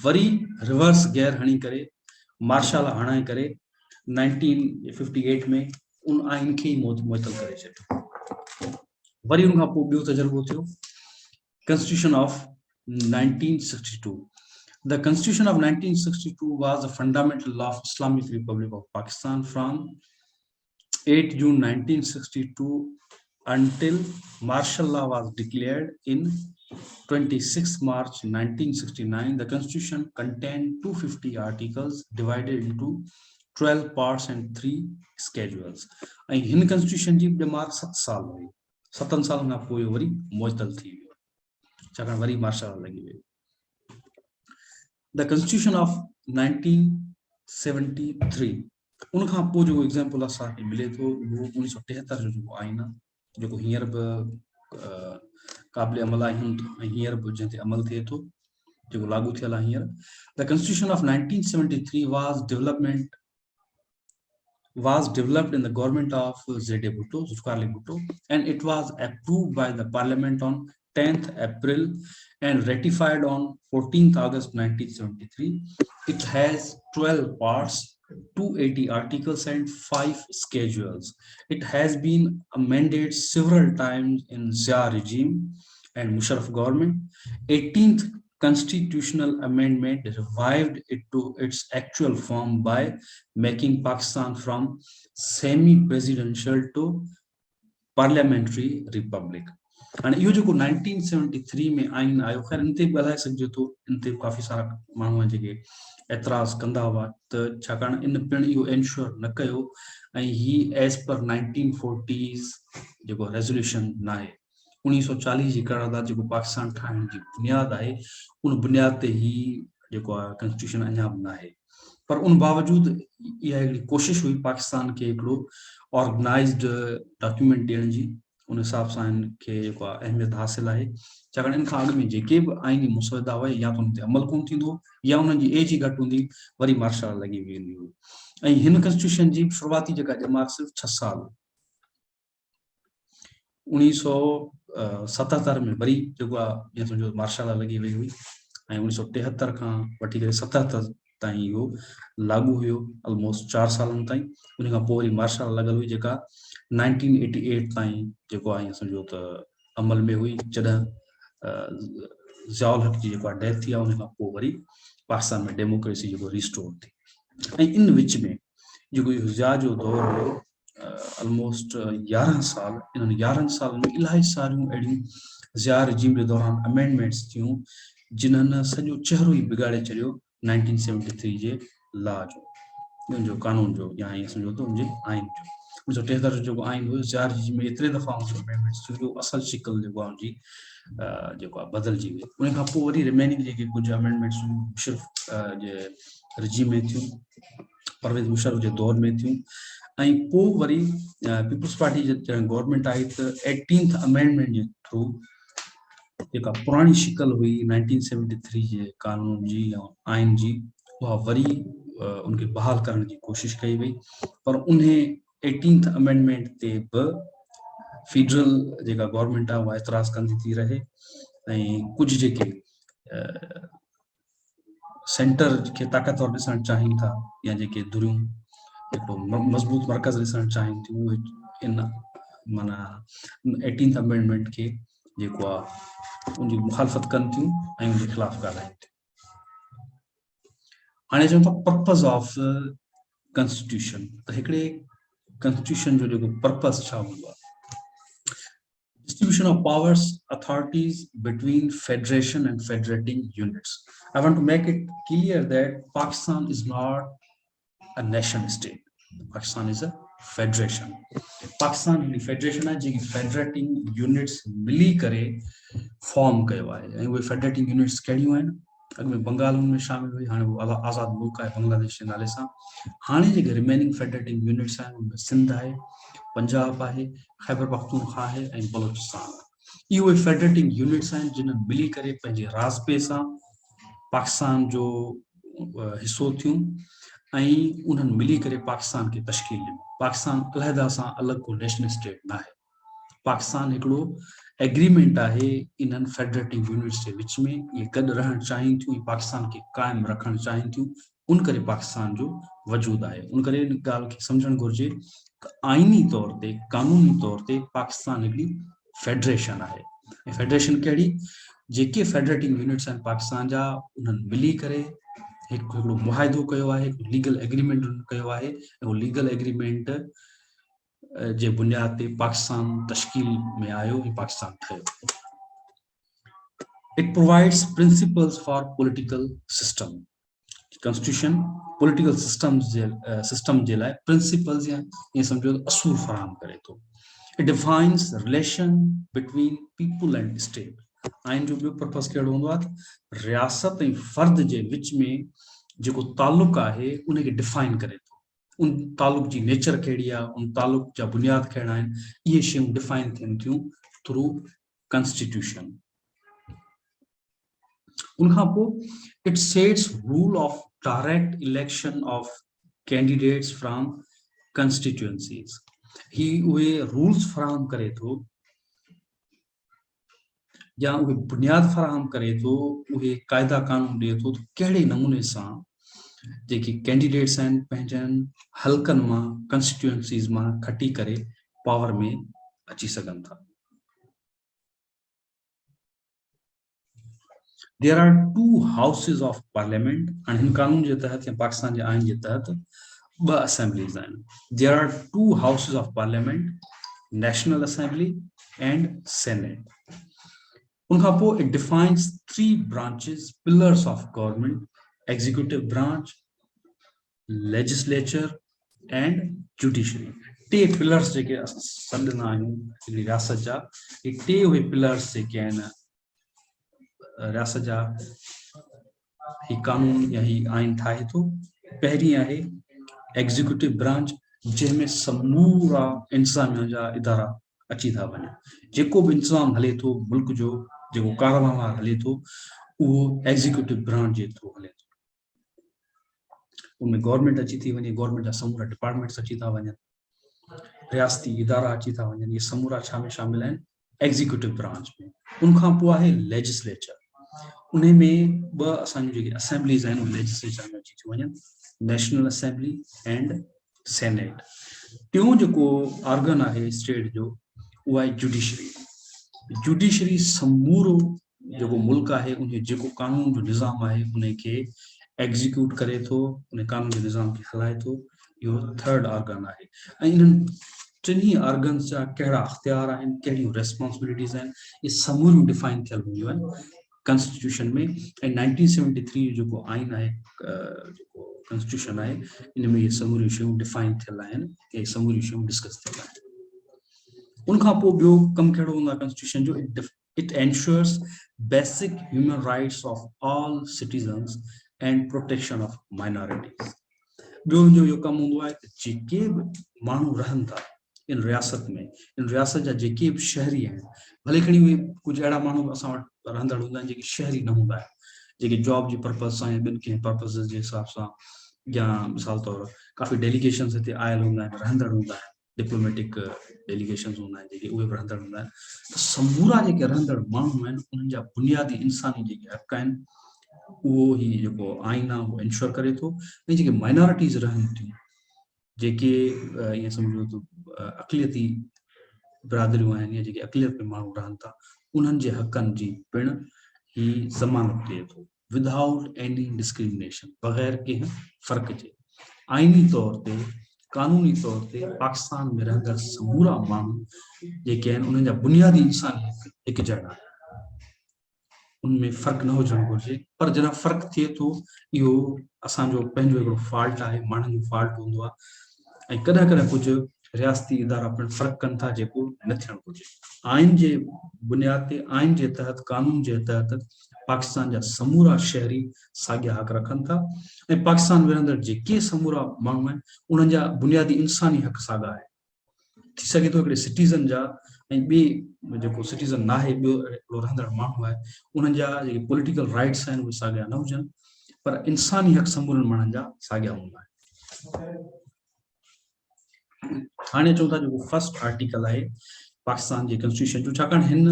वरी रिवर्स गियर हणी करे, मार्शल हणाए करे 1958 में उन आइन खे ई मुअतल करे छॾियो. वरी उनखां पोइ ॿियो तजुर्बो थियो, Constitution of 1962. The Constitution of 1962 was the fundamental law of Islamic Republic of Pakistan from 8 June 1962 until martial law was declared in 26 March 1969. The Constitution contained 250 articles divided into 12 parts and 3 schedules. ऐं हिन constitution जी ॼमार 7 साल हुई। 7 सालनि खां पोइ वरी मुअतल थी वियो, छाकाणि वरी मार्शल लॉ लॻी वियो। द कॉन्स्टिट्यूशन ऑफ 1973 उन खां पोइ जेको एग्ज़ाम्पल असांखे मिले थो उहो 1973 जो जेको आइन आहे, जेको हींअर बि क़ाबिल अमल आहे ऐं हींअर बि जंहिं ते अमल थिए थो, जेको लागू थियल आहे हींअर। The constitution of 1973 was developed in the government of Z.A. Bhutto, Zulfikar Ali Bhutto, and it was approved by the parliament on 10th April and ratified on 14th August 1973. It has 12 parts, 280 articles and 5 schedules. It has been amended several times in Zia regime and Musharraf government. 18th constitutional amendment revived it to its actual form by making Pakistan from semi-presidential to parliamentary republic. And इहो जेको 1973 में आइन आयो, ख़ैर इन ते बि ॻाल्हाए सघिजे थो, इन ते काफ़ी सारा माण्हू आहिनि जेके एतिराज़ कंदा हुआ, त छाकाणि इन पिणु इहो एंश्योर न कयो ऐं ही एज़ पर 1940s जेको रेज़ोल्यूशन न आहे। 1940 जी करारदाद जेको पाकिस्तान ठाहिण जी बुनियाद आहे, उन बुनियाद ते ही जेको आहे कॉन्स्टिट्यूशन अञा बि न आहे। पर उन बावजूद इहा हिकिड़ी कोशिश हुई पाकिस्तान खे हिकिड़ो ऑर्गेनाइज़्ड डॉक्यूमेंट ॾियण जी, उन हिसाब सां इनखे जेको आहे अहमियत हासिल आहे, छाकाणि इन खां अॻु में जेके बि आइनी मुसवदा हुआ या त उन ते अमल कोन थींदो या उन्हनि जी एज ई घटि हूंदी, वरी मार्शल लॻी वेंदी हुई। ऐं हिन कॉन्स्टिट्यूशन जी शुरूआती जेका ॼमार सिर्फ़ु 6 साल। 1977 में वरी जेको आहे जीअं सम्झो मार्शल लॻी वई हुई ऐं 1973 खां वठी करे 77 ताईं इहो लागू हुयो, ऑलमोस्ट 4 सालनि ताईं। उन खां पोइ वरी मार्शल लॻल हुई जेका 1988 ताईं जेको आहे सम्झो त अमल में हुई, जॾहिं ज़ियाउल हक़ जी जेको आहे डेथ थी आहे, उन खां पोइ वरी पाकिस्तान में डेमोक्रेसी जेको रिस्टोर थी। ऐं इन विच में जेको इहो ज़िया जो दौर हुयो, ऑलमोस्ट 11 साल, इन्हनि 11 सालनि में इलाही सारियूं अहिड़ियूं ज़िया रिजीम जे दौरान अमेंडमेंट्स थियूं जिन्हनि सॼो चहिरो ई बिगाड़े छॾियो 1973 जे लॉ जो कानून जो, या ईअं सम्झो त उनजे आइन जो। 1973 जो जेको आइन हुयो ज़िया रिजीम में एतिरे दफ़ा अमेंडमेंट्स थियूं जो असल शिकल जेको आहे उनजी जेको आहे बदिलजी वई। उन खां पोइ वरी रिमेनिंग जेके कुझु अमेंडमेंट्स मुशर्रफ जे रिजीम में थियूं, परवेज़ मुशर्रफ जे दौर में थियूं, ऐं पोइ वरी पीपल्स पार्टी जे गवर्नमेंट आई त 18th अमेंडमेंट जे थ्रू जेका पुरानी शिकल हुई 1973 जे कानून जी या आइन जी, उहा वरी उनखे बहाल करण जी कोशिश कई वई। पर उन 18th अमेंडमेंट ते बि फेडरल जेका गवर्नमेंट आहे उहा एतिराज़ कंदी थी रहे, ऐं कुझु जेके सेंटर खे ताक़तवर ॾिसणु चाहिनि था या जेके धुरियूं हिकिड़ो मज़बूत मर्कज़ ॾिसणु चाहिनि थियूं, उहे इन माना 18th अमेंडमेंट खे जेको आहे उनजी मुखालफ़त कनि थियूं ऐं उनजे ख़िलाफ़ ॻाल्हाइनि थियूं। हाणे चऊं था पर्पज़ ऑफ कॉन्स्टिट्यूशन, त हिकिड़े कॉन्स्टिट्यूशन जो जेको पर्पज़ छा हूंदो आहे? Distribution of powers, authorities between federation and federating units. I want to make it clear that Pakistan is not a nation state. Pakistan is a federation. Pakistan is a federation है जो federating units मिली करे form कयो आहे, ऐं उहे federating units कहिड़ियूं आहिनि? अॻु में बंगाल उनमें शामिल हुई, हाणे उहो आज़ाद मुल्क आहे बांग्लादेश जे नाले सां। हाणे जेके रिमेनिंग फेडरेटिंग यूनिट्स आहिनि उनमें सिंध आहे, पंजाब आहे, खैबर पख्तूनख्वा आहे ऐं बलोचिस्तान। इहे उहे फेडरेटिंग यूनिट्स आहिनि जिन्हनि मिली करे पंहिंजे राज़बे सां पाकिस्तान जो हिसो थियूं ऐं उन्हनि मिली करे पाकिस्तान खे तश्कील ॾिनो। पाकिस्तान अलहदा सां अलॻि को नेशनल स्टेट न आहे। पाकिस्तान हिकिड़ो एग्रीमेंट आहे इन्हनि फेडरेटिंग यूनिट्स जे विच में, इहे गॾु रहणु चाहिनि थियूं, पाकिस्तान खे क़ाइमु रखणु चाहिनि थियूं, उन करे पाकिस्तान जो वजूद आहे। उन करे इन ॻाल्हि खे सम्झणु घुरिजे त आइनी तौर ते, कानूनी तौर ते पाकिस्तान हिकिड़ी फेडरेशन आहे। ऐं फेडरेशन कहिड़ी? जेके फेडरेटिंग यूनिट्स आहिनि पाकिस्तान जा, उन्हनि मिली करे हिकिड़ो मुआहिदो कयो आहे, लीगल एग्रीमेंट कयो आहे, ऐं उहो लीगल एग्रीमेंट जे बुनियाद ते पाकिस्तान तश्कील में आयो ऐं पाकिस्तान ठहियो। It provides principles for political system. Constitution political system जे लाइ प्रिंसिपल्स या ये समझो असूल फराहम करे थो। It defines relation between people and state. आइन जो ॿियो पर्पस कहिड़ो हूंदो आहे, रियासत ऐं फर्द जे विच में जेको ताल्लुक आहे उनखे डिफाइन करे थो। उन ताल्लुक जी नेचर कहिड़ी आहे, उन ताल्लुक जा बुनियाद कहिड़ा आहिनि, इहे शयूं डिफाइन थियनि थियूं थ्रू कॉन्स्टिट्यूशन। उनखां पोइ it sets rule of direct election of candidates from constituencies. ही उहे रूल्स फराहम करे थो या उहे बुनियाद फराहम करे थो, उहे क़ाइदा कानून ॾिए थो कहिड़े नमूने सां जेके कैंडिडेट्स आहिनि पंहिंजनि हल्कनि मां कंस्टिट्यूएंसीज मां खटी करे पावर में अची सघनि था। There are two houses of parliament and in कानून जे तहत या पाकिस्तान जे आइन जे तहत ॿ assemblies आहिनि। There are two houses of parliament, National Assembly and Senate. उनखां पोइ it defines three branches, pillars of government: executive branch, legislature and judiciary. टे पिलर्स जेके असां सॾंदा आहियूं हिकिड़ी रियासत जा, हे टे उहे पिलर्स जेके आहिनि रियासत जा ही कानून या ही आइन ठाहे थो। पहिरीं आहे एग्जीक्यूटिव ब्रांच, जंहिंमें समूरा इंतज़ामिया जा इदारा अची था वञनि। जेको बि इंतज़ाम हले थो मुल्क जो, जेको कारोबार हले थो, उहो एग्जीक्यूटिव ब्रांच जे थ्रू हले थो। उनमें गवर्नमेंट अची थी वञे, गवर्नमेंट जा समूरा डिपार्टमेंट्स अची था वञनि, रियासती इदारा अची था वञनि। ये समूरा छा में शामिल आहिनि? एग्जीक्यूटिव ब्रांच में। उनखां पोइ आहे लेजिस्लेचर। उन में ॿ असांजूं जेके असेंबलीज़ आहिनि उहे लेजिस्लेचर में अची थी वञनि, नेशनल असेंबली एंड सेनेट। टियों जेको ऑर्गन आहे स्टेट जो, उहो आहे जुडिशरी। जुडिशरी समूरो जेको मुल्क आहे उन जेको कानून जो निज़ाम आहे उनखे एग्जीक्यूट करे थो, उन कानून जे निज़ाम खे हलाए थो। इहो थर्ड ऑर्गन आहे। ऐं इन्हनि टिनी ऑर्गन्स जा कहिड़ा अख्तियार आहिनि, कहिड़ियूं रेस्पॉन्सिबिलिटीज़ आहिनि, ये समूरियूं डिफाइन थियल हूंदियूं आहिनि कॉन्स्टिट्यूशन में। ऐं 1973 जो जेको आइन आहे, जेको कॉन्स्टिट्यूशन आहे, इन में ये समूरियूं शयूं डिफाइन थियल आहिनि, ये समूरियूं शयूं डिस्कस थियल आहिनि। उनखां पोइ ॿियो कमु कहिड़ो हूंदो आहे कॉन्स्टिट्यूशन जो? It ensures basic human rights of all citizens and protection of minorities. ॿियो जो इहो कमु हूंदो आहे जेके बि माण्हू रहनि था इन रियासत में, इन रियासत जा जेके बि शहरी आहिनि, भले खणी उहे कुझु अहिड़ा माण्हू असां वटि रहंदड़ हूंदा आहिनि जेके शहरी न हूंदा आहिनि, जेके जॉब जे पर्पज़ सां या ॿिनि कंहिं पर्पज़ जे हिसाब सां, या मिसाल तौरु काफ़ी डेलीगेशन्स हिते आयल हूंदा आहिनि, रहंदड़ हूंदा आहिनि, डिप्लोमेटिक डेलीगेशन्स हूंदा आहिनि जेके उहे बि रहंदड़ हूंदा आहिनि। त समूरा जेके रहंदड़ माण्हू आहिनि उन्हनि जा बुनियादी इंसानी जेके हक़ आहिनि उहो ही जेको आइन आहे उहो इंश्योर करे थो। ऐं जेके माइनॉरिटीज़ रहनि थियूं, जेके ईअं सम्झो त अक़लियती बिरादरियूं आहिनि या जेके अक़लियत में माण्हू रहनि था, उन्हनि जे हक़नि जी पिणु ही ज़मानत ॾिए थो, विदाउट एनी डिस्क्रिमिनेशन, बग़ैर कंहिं फ़र्क़ जे। आइनी तौर ते, कानूनी तौर ते पाकिस्तान में रहंदड़ समूरा माण्हू जेके आहिनि उन्हनि जा बुनियादी इंसानी हक़ हिकु जहिड़ा आहिनि, उनमें फ़र्क़ु न हुजणु घुरिजे। पर जॾहिं फ़र्क़ु थिए थो, इहो असांजो पंहिंजो हिकिड़ो फॉल्ट आहे, माण्हुनि जो फॉल्ट हूंदो आहे। ऐं कॾहिं कॾहिं कुझु रियासती इदारा पिणु फ़र्क़ु कनि था, जेको न थियणु घुरिजे। आइन जे बुनियाद ते, आइन जे तहत, कानून जे तहत पाकिस्तान जा समूरा शहरी साॻिया हक़ रखनि था। ऐं पाकिस्तान में रहंदड़ जेके समूरा माण्हू आहिनि उन्हनि जा बुनियादी इंसानी हक़ साॻा आहे। थी सघे थो हिकिड़े सिटीज़न जा ऐं ॿिए जेको सिटीज़न न आहे, ॿियो हिकिड़ो रहंदड़ माण्हू आहे, उन्हनि जा जेके पॉलिटिकल राइट्स आहिनि उहे साॻिया न हुजनि, पर इंसानी हक़ समूरनि माण्हुनि जा साॻिया हूंदा आहिनि। हाणे चऊं था जेको फर्स्ट आर्टिकल आहे पाकिस्तान जे कॉन्स्टिट्यूशन जो, छाकाणि हिन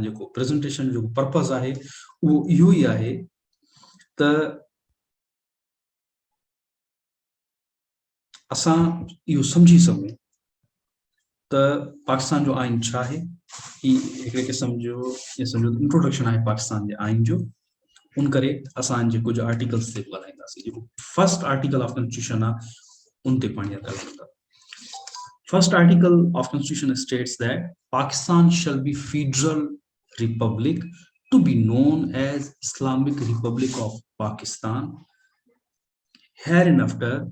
जेको प्रेज़ेंटेशन जो पर्पज़ आहे उहो इहो ई आहे त असां इहो सम्झी सघूं त पाकिस्तान जो आइन छा आहे। ही हिकिड़े क़िस्म जो ये सम्झो इंट्रोडक्शन आहे पाकिस्तान जे आइन जो। उन करे असांजे कुझु आर्टिकल्स ते ॻाल्हाईंदासीं। जेको फर्स्ट आर्टिकल ऑफ कॉन्स्टिट्यूशन आहे उन ते पाणी ॻाल्हाईंदा। First article of Constitution states that Pakistan shall be federal republic to be known as Islamic Republic of Pakistan hereinafter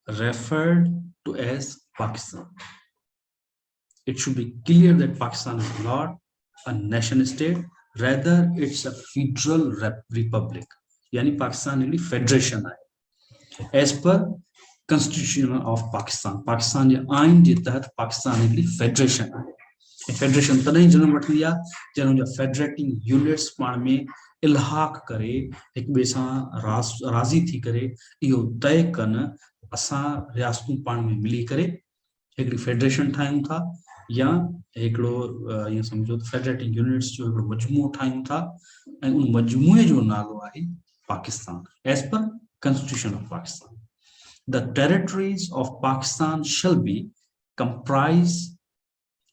referred to as Pakistan. It should be clear that Pakistan is not a nation state, rather it's a federal republic. यानी पाकिस्तान हिकिड़ी federation आहे as पर constitution of Pakistan. Pakistan जे आइन जे तहत पाकिस्तान हिकिड़ी federation आहे. फेडरेशन तॾहिं जनम वठंदी आहे जॾहिं हुनजा फेडरेटिंग यूनिट्स पाण में इल्हाक करे हिक ॿिए सां राज़ी थी करे इहो तय कनि असां रियासतूं पाण में मिली करे हिकिड़ी फेडरेशन ठाहियूं था या हिकिड़ो ईअं सम्झो त फेडरेटिंग यूनिट्स जो हिकिड़ो मजमूओ ठाहियूं था ऐं उन मजमूए जो नालो आहे Pakistan as per Constitution of Pakistan. The territories of Pakistan shall be comprise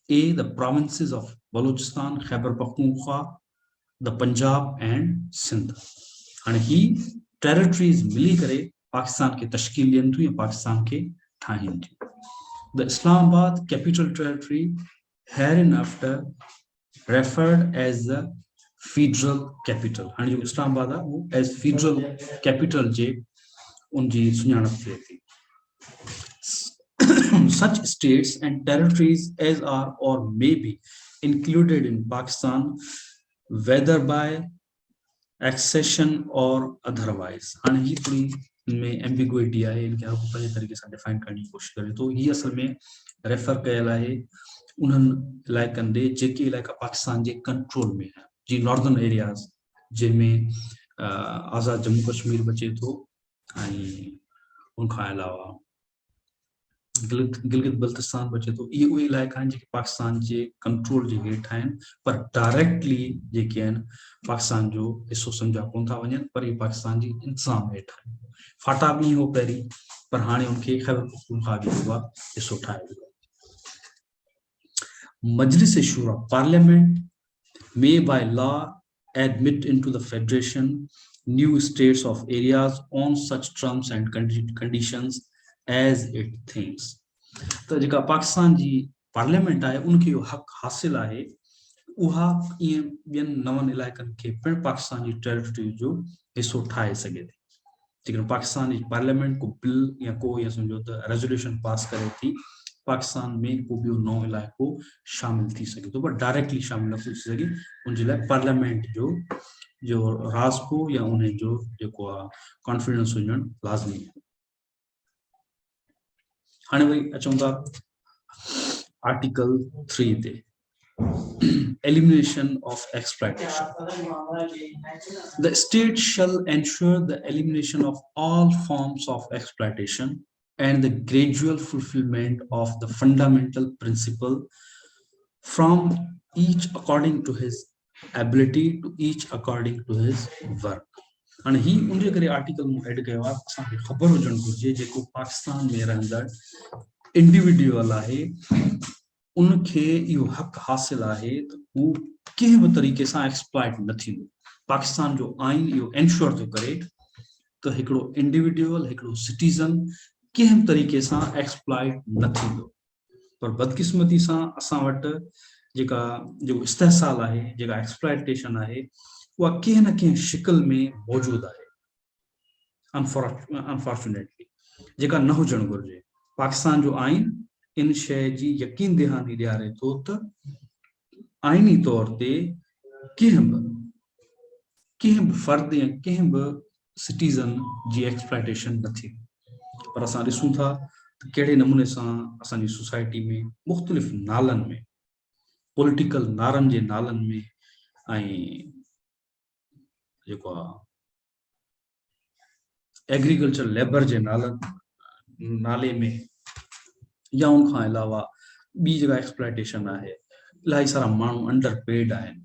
A. the provinces of Balochistan, Khyber Pakhtunkhwa, the Punjab and Sindh. And he territories मिली करे पाकिस्तान के तश्कील ॾियनि थियूं या पाकिस्तान खे ठाहिनि थियूं. The Islamabad Capital Territory hereinafter referred as the federal capital. हाणे जो इस्लामाबाद आहे वो as federal capital जे उनजी सुञाणप थिए थी. Such states and territories as are or may be included in Pakistan, whether by accession or otherwise. हाणे ही थोड़ी में एम्बिग्युइटी आहे, इनके हर को पंहिंजे तरीक़े सां डिफाइन करण जी कोशिश करे तो ही असल में रेफर कयल आहे उन्हनि इलाइक़नि ॾे जेके इलाइक़ा पाकिस्तान जे कंट्रोल में है. जी नॉर्दर्न एरियाज़ जंहिंमें आज़ाद जम्मू कश्मीर बचे थो ऐं उनखां अलावा गिलगित बल्तिस्तान बचे थो. इहे उहे इलाइक़ा आहिनि जेके पाकिस्तान जे कंट्रोल जे हेठि आहिनि पर डायरेक्टली जेके आहिनि पाकिस्तान जो हिसो सम्झा कोन था वञनि पर इहे पाकिस्तान जी इंतज़ाम हेठि आहिनि. फाटा बि हो पहिरीं पर हाणे उनखे ख़ैबर पख्तूनख्वा बि हिसो ठाहियो वियो. Majlis Shura, Parliament may by law admit into the Federation new states of areas on such terms and conditions as it thinks. तो जेका पाकिस्तान जी पार्लियामेंट आहे उनखे इहो हक़ हासिल आहे उहा ईअं ॿियनि नवनि इलाइक़नि खे पिणु पाकिस्तान जी टेरिटरी जो हिसो ठाहे सघे थी. जेकॾहिं पाकिस्तान जी पार्लियामेंट को बिल या को या सम्झो त रेज़ोल्यूशन पास करे थी पाकिस्तान में को ॿियो नओं इलाइक़ो शामिल थी सघे थो पर डायरेक्टली शामिल न थी सघे. उनजे लाइ पार्लियामेंट जो राज़को या उन जो जेको आहे कॉन्फिडेंस हुजणु लाज़मी आहे. हाणे वरी अचूं था आर्टिकल 3 ते elimination of exploitation. The state shall ensure the elimination of all forms of exploitation and the gradual fulfillment of the fundamental principle from each according to his ability to each according to his work. And he उनजे करे article में add कयो आहे असांखे ख़बर हुजणु घुरिजे जेको पाकिस्तान में रहंदड़ इंडिविजुअल आहे उनखे इहो हक़ हासिल आहे त हू कंहिं बि तरीक़े सां एक्सप्लॉइट न थींदो. पाकिस्तान जो आइन इहो एंश्योर थो करे त हिकिड़ो इंडिविजुअल हिकिड़ो सिटीज़न कंहिं बि तरीक़े सां एक्सप्लॉइट न थींदो. पर बदकिस्मती सां असां वटि जेको इस्तेहसाल आहे जेका एक्सप्लॉइटेशन आहे उहा कंहिं न कंहिं शिकल में मौजूदु आहे अनफॉर्चुनेटली जेका न हुजणु घुरिजे. पाकिस्तान जो आइन इन शइ जी यकीन दहानी ॾियारे थो त आइनी तौर ते कंहिं बि फर्द या कंहिं बि सिटीज़न जी एक्सप्लॉइटेशन न थी. पर असां ॾिसूं था त कहिड़े नमूने सां असांजी सोसाइटी में मुख़्तलिफ़ नालनि में पॉलिटिकल नारनि जे नालनि में ऐं जेको आहे एग्रीकल्चर लेबर जे नाले में या उनखां अलावा ॿी जेका एक्सप्लॉइटेशन आहे इलाही सारा माण्हू अंडर पेड आहिनि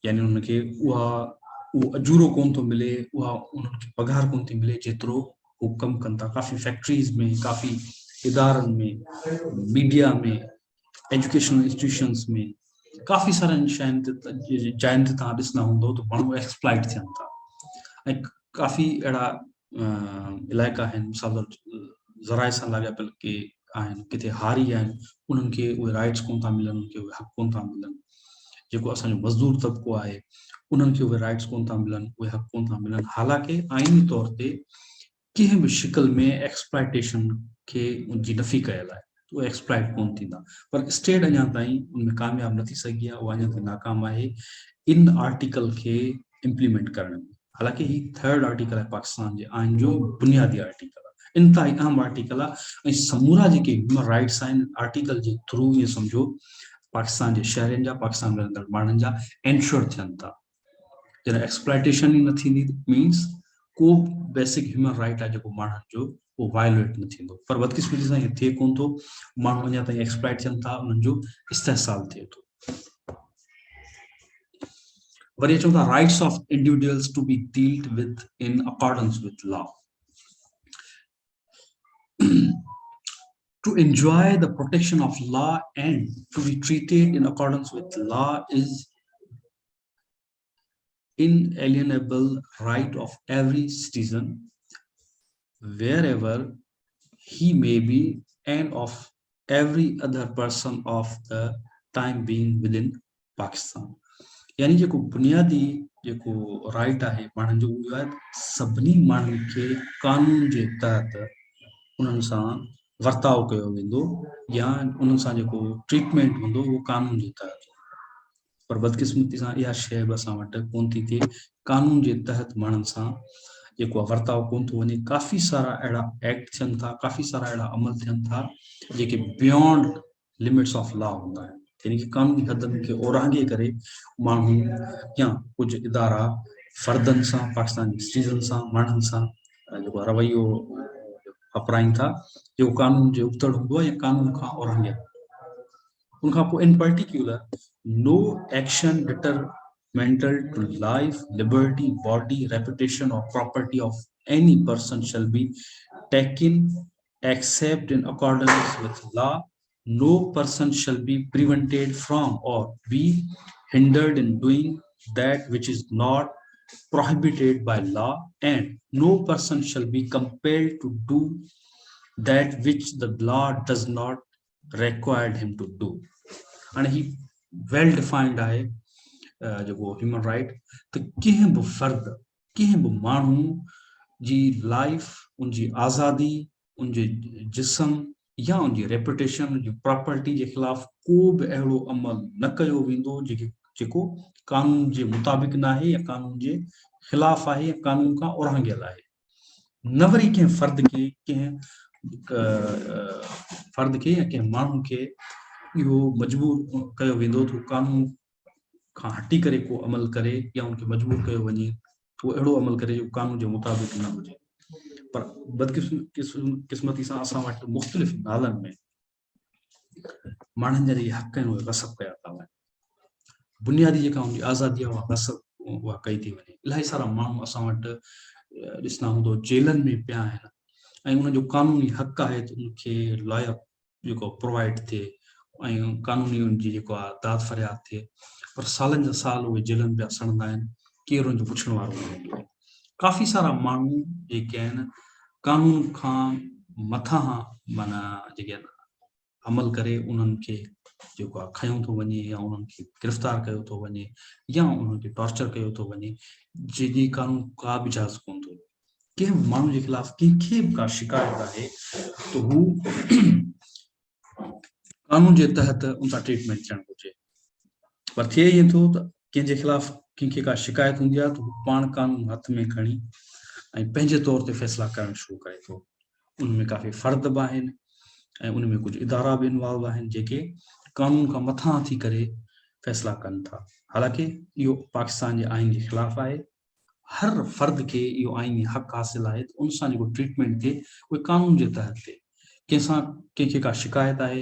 यानी उनखे उहो अजूरो कोन थो मिले उहा उन्हनि खे पघार कोन थी मिले जेतिरो हू कमु कनि था. काफ़ी फैक्ट्रीज़ में काफ़ी इदारनि में मीडिया में एजुकेशनल इंस्टीट्यूशंस में काफ़ी सारनि शयुनि ते जाइनि ते तव्हां ॾिसंदा हूंदो त माण्हू एक्सप्लॉइट थियनि था ऐं काफ़ी अहिड़ा इलाइक़ा आहिनि मिसाल ज़राए सां लाॻापियल के आहिनि किथे हारी आहिनि उन्हनि खे उहे राइट्स कोन था मिलनि उनखे उहे हक़ कोन था मिलनि. जेको असांजो मज़दूर तबिको आहे उन्हनि खे उहे राइट्स कोन था मिलनि उहे हक़ कोन था मिलनि. हालांकि आइनी तौर ते कंहिं बि शिकल में एक्सप्लॉइटेशन के उनजी नफ़ी कयल आहे, उहे एक्सप्लॉइट कोन थींदा। पर स्टेट अञा ताईं उनमें कामयाब न थी सघी आहे, उहा अञा ताईं नाकाम आहे इन आर्टिकल खे इम्प्लीमेंट करण में। हालांकि ही थर्ड आर्टिकल आहे पाकिस्तान जे आइन जो बुनियादी आर्टिकल आहे, इंतिहाई अहम आर्टिकल आहे, ऐं समूरा जेके ह्यूमन राइट्स आहिनि आर्टिकल जे थ्रू ईअं सम्झो पाकिस्तान जे शहरनि जा, पाकिस्तान में रहंदड़ माण्हुनि जा एंश्योर थियनि था। जॾहिं एक्सप्लॉइटेशन ई न थींदी मीन्स को बेसिक ह्यूमन राइट आहे जेको माण्हुनि जो वो वायलेट न थींदो। पर बदकिस्मती सां इहो थिए कोन थो, माण्हू अञा ताईं एक्सप्लॉइट थियनि था, उन्हनि जो इस्तेहसाल थिए थो। वरी अचूं था rights of individuals to be dealt with in accordance with law. To enjoy the protection of law and to be treated in accordance with law is inalienable right of every citizen wherever he may be and of every other person of the time being within Pakistan। यानी जेको बुनियादी जेको right आहे माण्हुनि जो उहो आहे सभिनी माण्हुनि खे कानून जे तहत उन्हनि सां वर्ताव कयो वेंदो या उन्हनि सां जेको ट्रीटमेंट हूंदो उहो कानून जे तहत। पर बदकिस्मती सां इहा शइ बि असां वटि कोन थी थिए, कानून जे तहत माण्हुनि सां जेको आहे वर्ताव कोन थो वञे। काफ़ी सारा अहिड़ा एक्ट थियनि था, काफ़ी सारा अहिड़ा अमल थियनि था जेके बियॉन्ड लिमिट्स ऑफ लॉ हूंदा आहिनि, यानी कि कानूनी हदनि खे ओरांगे करे माण्हू या कुझु इदारा फर्दनि सां, पाकिस्तान जी सिटीज़न सां, माण्हुनि सां जेको रवैयो अपनाइनि था जेको कानून जे उबतड़ हूंदो आहे या कानून खां ओरांगे। उनखां पोइ in particular no action detrimental to life, liberty, body, reputation, or property of any person shall be taken except in accordance with law. No person shall be prevented from or be hindered in doing that which is not prohibited by law, and no person shall be compelled to do that which the law does not require him to do। And he well defined आहे जेको human right त कंहिं बि फर्द, कंहिं बि माण्हू जी life, उनजी आज़ादी, उनजे जिस्म या उनजी रेपुटेशन, उनजी प्रॉपर्टी जे ख़िलाफ़ को बि अहिड़ो अमल न कयो वेंदो जेको कानून जे मुताबिक़ न आहे या कानून जे ख़िलाफ़ आहे या कानून खां ओरांगियल आहे। न वरी कंहिं फर्द खे, कंहिं फर्द खे या कंहिं माण्हू खे इहो मजबूर कयो वेंदो त कानून खां हटी करे को अमल करे या उनखे मजबूर कयो वञे तो अहिड़ो अमल करे जो कानून जे मुताबिक़ न हुजे। पर बदकिस्मती सां असां वटि मुख़्तलिफ़ नालनि में माण्हुनि जा जेके हक़ आहिनि उहे ग़सब कया था वञनि। बुनियादी जेका उनजी आज़ादी आहे उहा ग़सब उहा कई थी वञे। इलाही सारा माण्हू असां वटि ॾिसंदा हूंदो जेलनि में पिया आहिनि ऐं उनजो कानूनी हक़ आहे त उनखे लॉयर जेको प्रोवाइड थिए ऐं कानूनी उनजी जेको आहे दाद फरियाद थिए, पर सालनि जा साल उहे जेलनि पिया सड़ंदा आहिनि, केरु उनजो पुछण वारो न हूंदो आहे। काफ़ी सारा माण्हू जेके आहिनि कानून खां मथां माना जेके आहिनि अमल करे उन्हनि खे जेको आहे खयों थो वञे या उन्हनि खे गिरफ़्तार कयो थो वञे या उन्हनि खे टॉर्चर कयो थो वञे जंहिंजी कानून का बि इजाज़त कोन थो। कंहिं बि माण्हू जे ख़िलाफ़ कंहिंखे बि का शिकायत आहे त हू कानून जे तहत उन सां ट्रीटमेंट थियणु घुरिजे। पर थिए ईअं थो त कंहिंजे ख़िलाफ़ कंहिंखे का शिकायत हूंदी आहे त हू पाण कानून हथ में खणी ऐं पंहिंजे तौर ते फ़ैसिला करणु शुरू करे थो। उनमें काफ़ी फ़र्द बि आहिनि ऐं उनमें कुझु इदारा बि इन्वॉल्व आहिनि जेके कानून खां मथां थी करे फ़ैसिला कनि था। हालांकि इहो पाकिस्तान जे आइन जे ख़िलाफ़ आहे। हर फर्द खे इहो आइनी हक़ हासिल आहे त उन सां जेको ट्रीटमेंट थिए उहे कानून जे तहत थिए। कंहिंसां कंहिंखे का शिकायत आहे,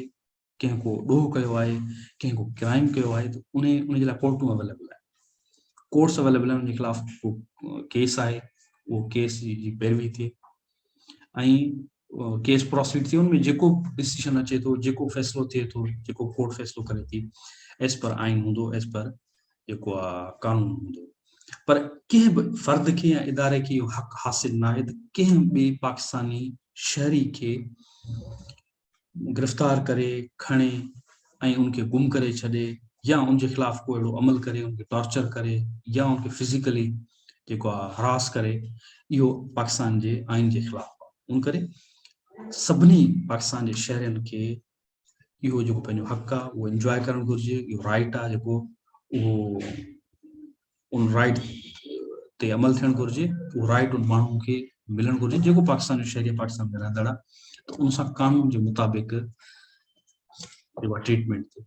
कंहिं को ॾोह कयो आहे, कंहिं को क्राइम कयो आहे त उनजे लाइ कोर्टूं अवेलेबल आहिनि, कोर्ट्स अवेलेबल आहिनि, उनजे ख़िलाफ़ को केस आहे, उहो केस जी पैरवी थिए ऐं केस प्रोसीड थिए, उनमें जेको डिसीजन अचे थो, जेको फ़ैसिलो थिए थो, जेको कोर्ट फ़ैसिलो करे थी एज़ पर आइन हूंदो, एज़ पर जेको आहे कानून हूंदो। पर कंहिं बि फर्द खे या इदारे खे इहो हक़ हासिल न आहे त कंहिं ॿिए पाकिस्तानी शहरी खे गिरफ़्तार करे खणे ऐं उनखे गुम करे छॾे या उनजे ख़िलाफ़ को अहिड़ो अमल करे, उनखे टॉर्चर करे या उनखे फिज़िकली जेको हरास करे इहो पाकिस्तान जे आइन जे खिलाफ आहे। उन करे सभिनी पाकिस्तान जे शहरनि खे इहो जेको पंहिंजो हक़ आहे उहो इंजॉय करणु घुरिजे। इहो राइट आहे जेको उहो उन राइट ते अमल थियणु घुरिजे। उहो राइट उन माण्हुनि खे मिलणु घुरिजे जेको पाकिस्तान जो शहरी पाकिस्तान में रहंदड़ आहे। त उन सां कानून जे मुताबिक़ जेको ट्रीटमेंट थिए,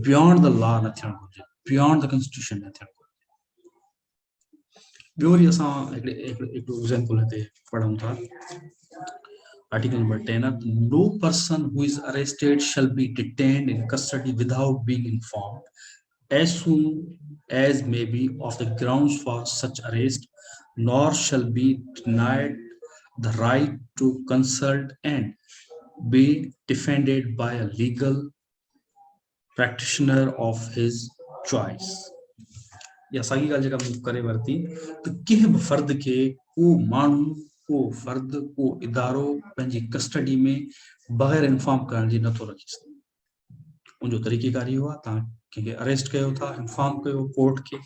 बियॉन्ड द लॉ न थियणु घुरिजे, बियॉन्ड द कॉन्स्टिट्यूशन न थियणु घुरिजे। ॿियो वरी असां हिकिड़ो एग्ज़ाम्पल हिते पढ़ूं था, Article number 10, no person who is arrested shall be detained in custody without being informed as soon as may be of the grounds for such arrest, nor shall be denied the right to consult and be defended by a legal practitioner of his choice. या साॻी ॻाल्हि जेका मूं करे वरिती त कंहिं बि फ़र्द खे को माण्हू को फ़र्द को इदारो पंहिंजी कस्टडी में बग़ैर इंफॉर्म करण जी नथो रखी सघे। उनजो तरीक़ेकार इहो आहे, तव्हां कंहिंखे अरेस्ट कयो था, इंफॉर्म कयो कोर्ट खे,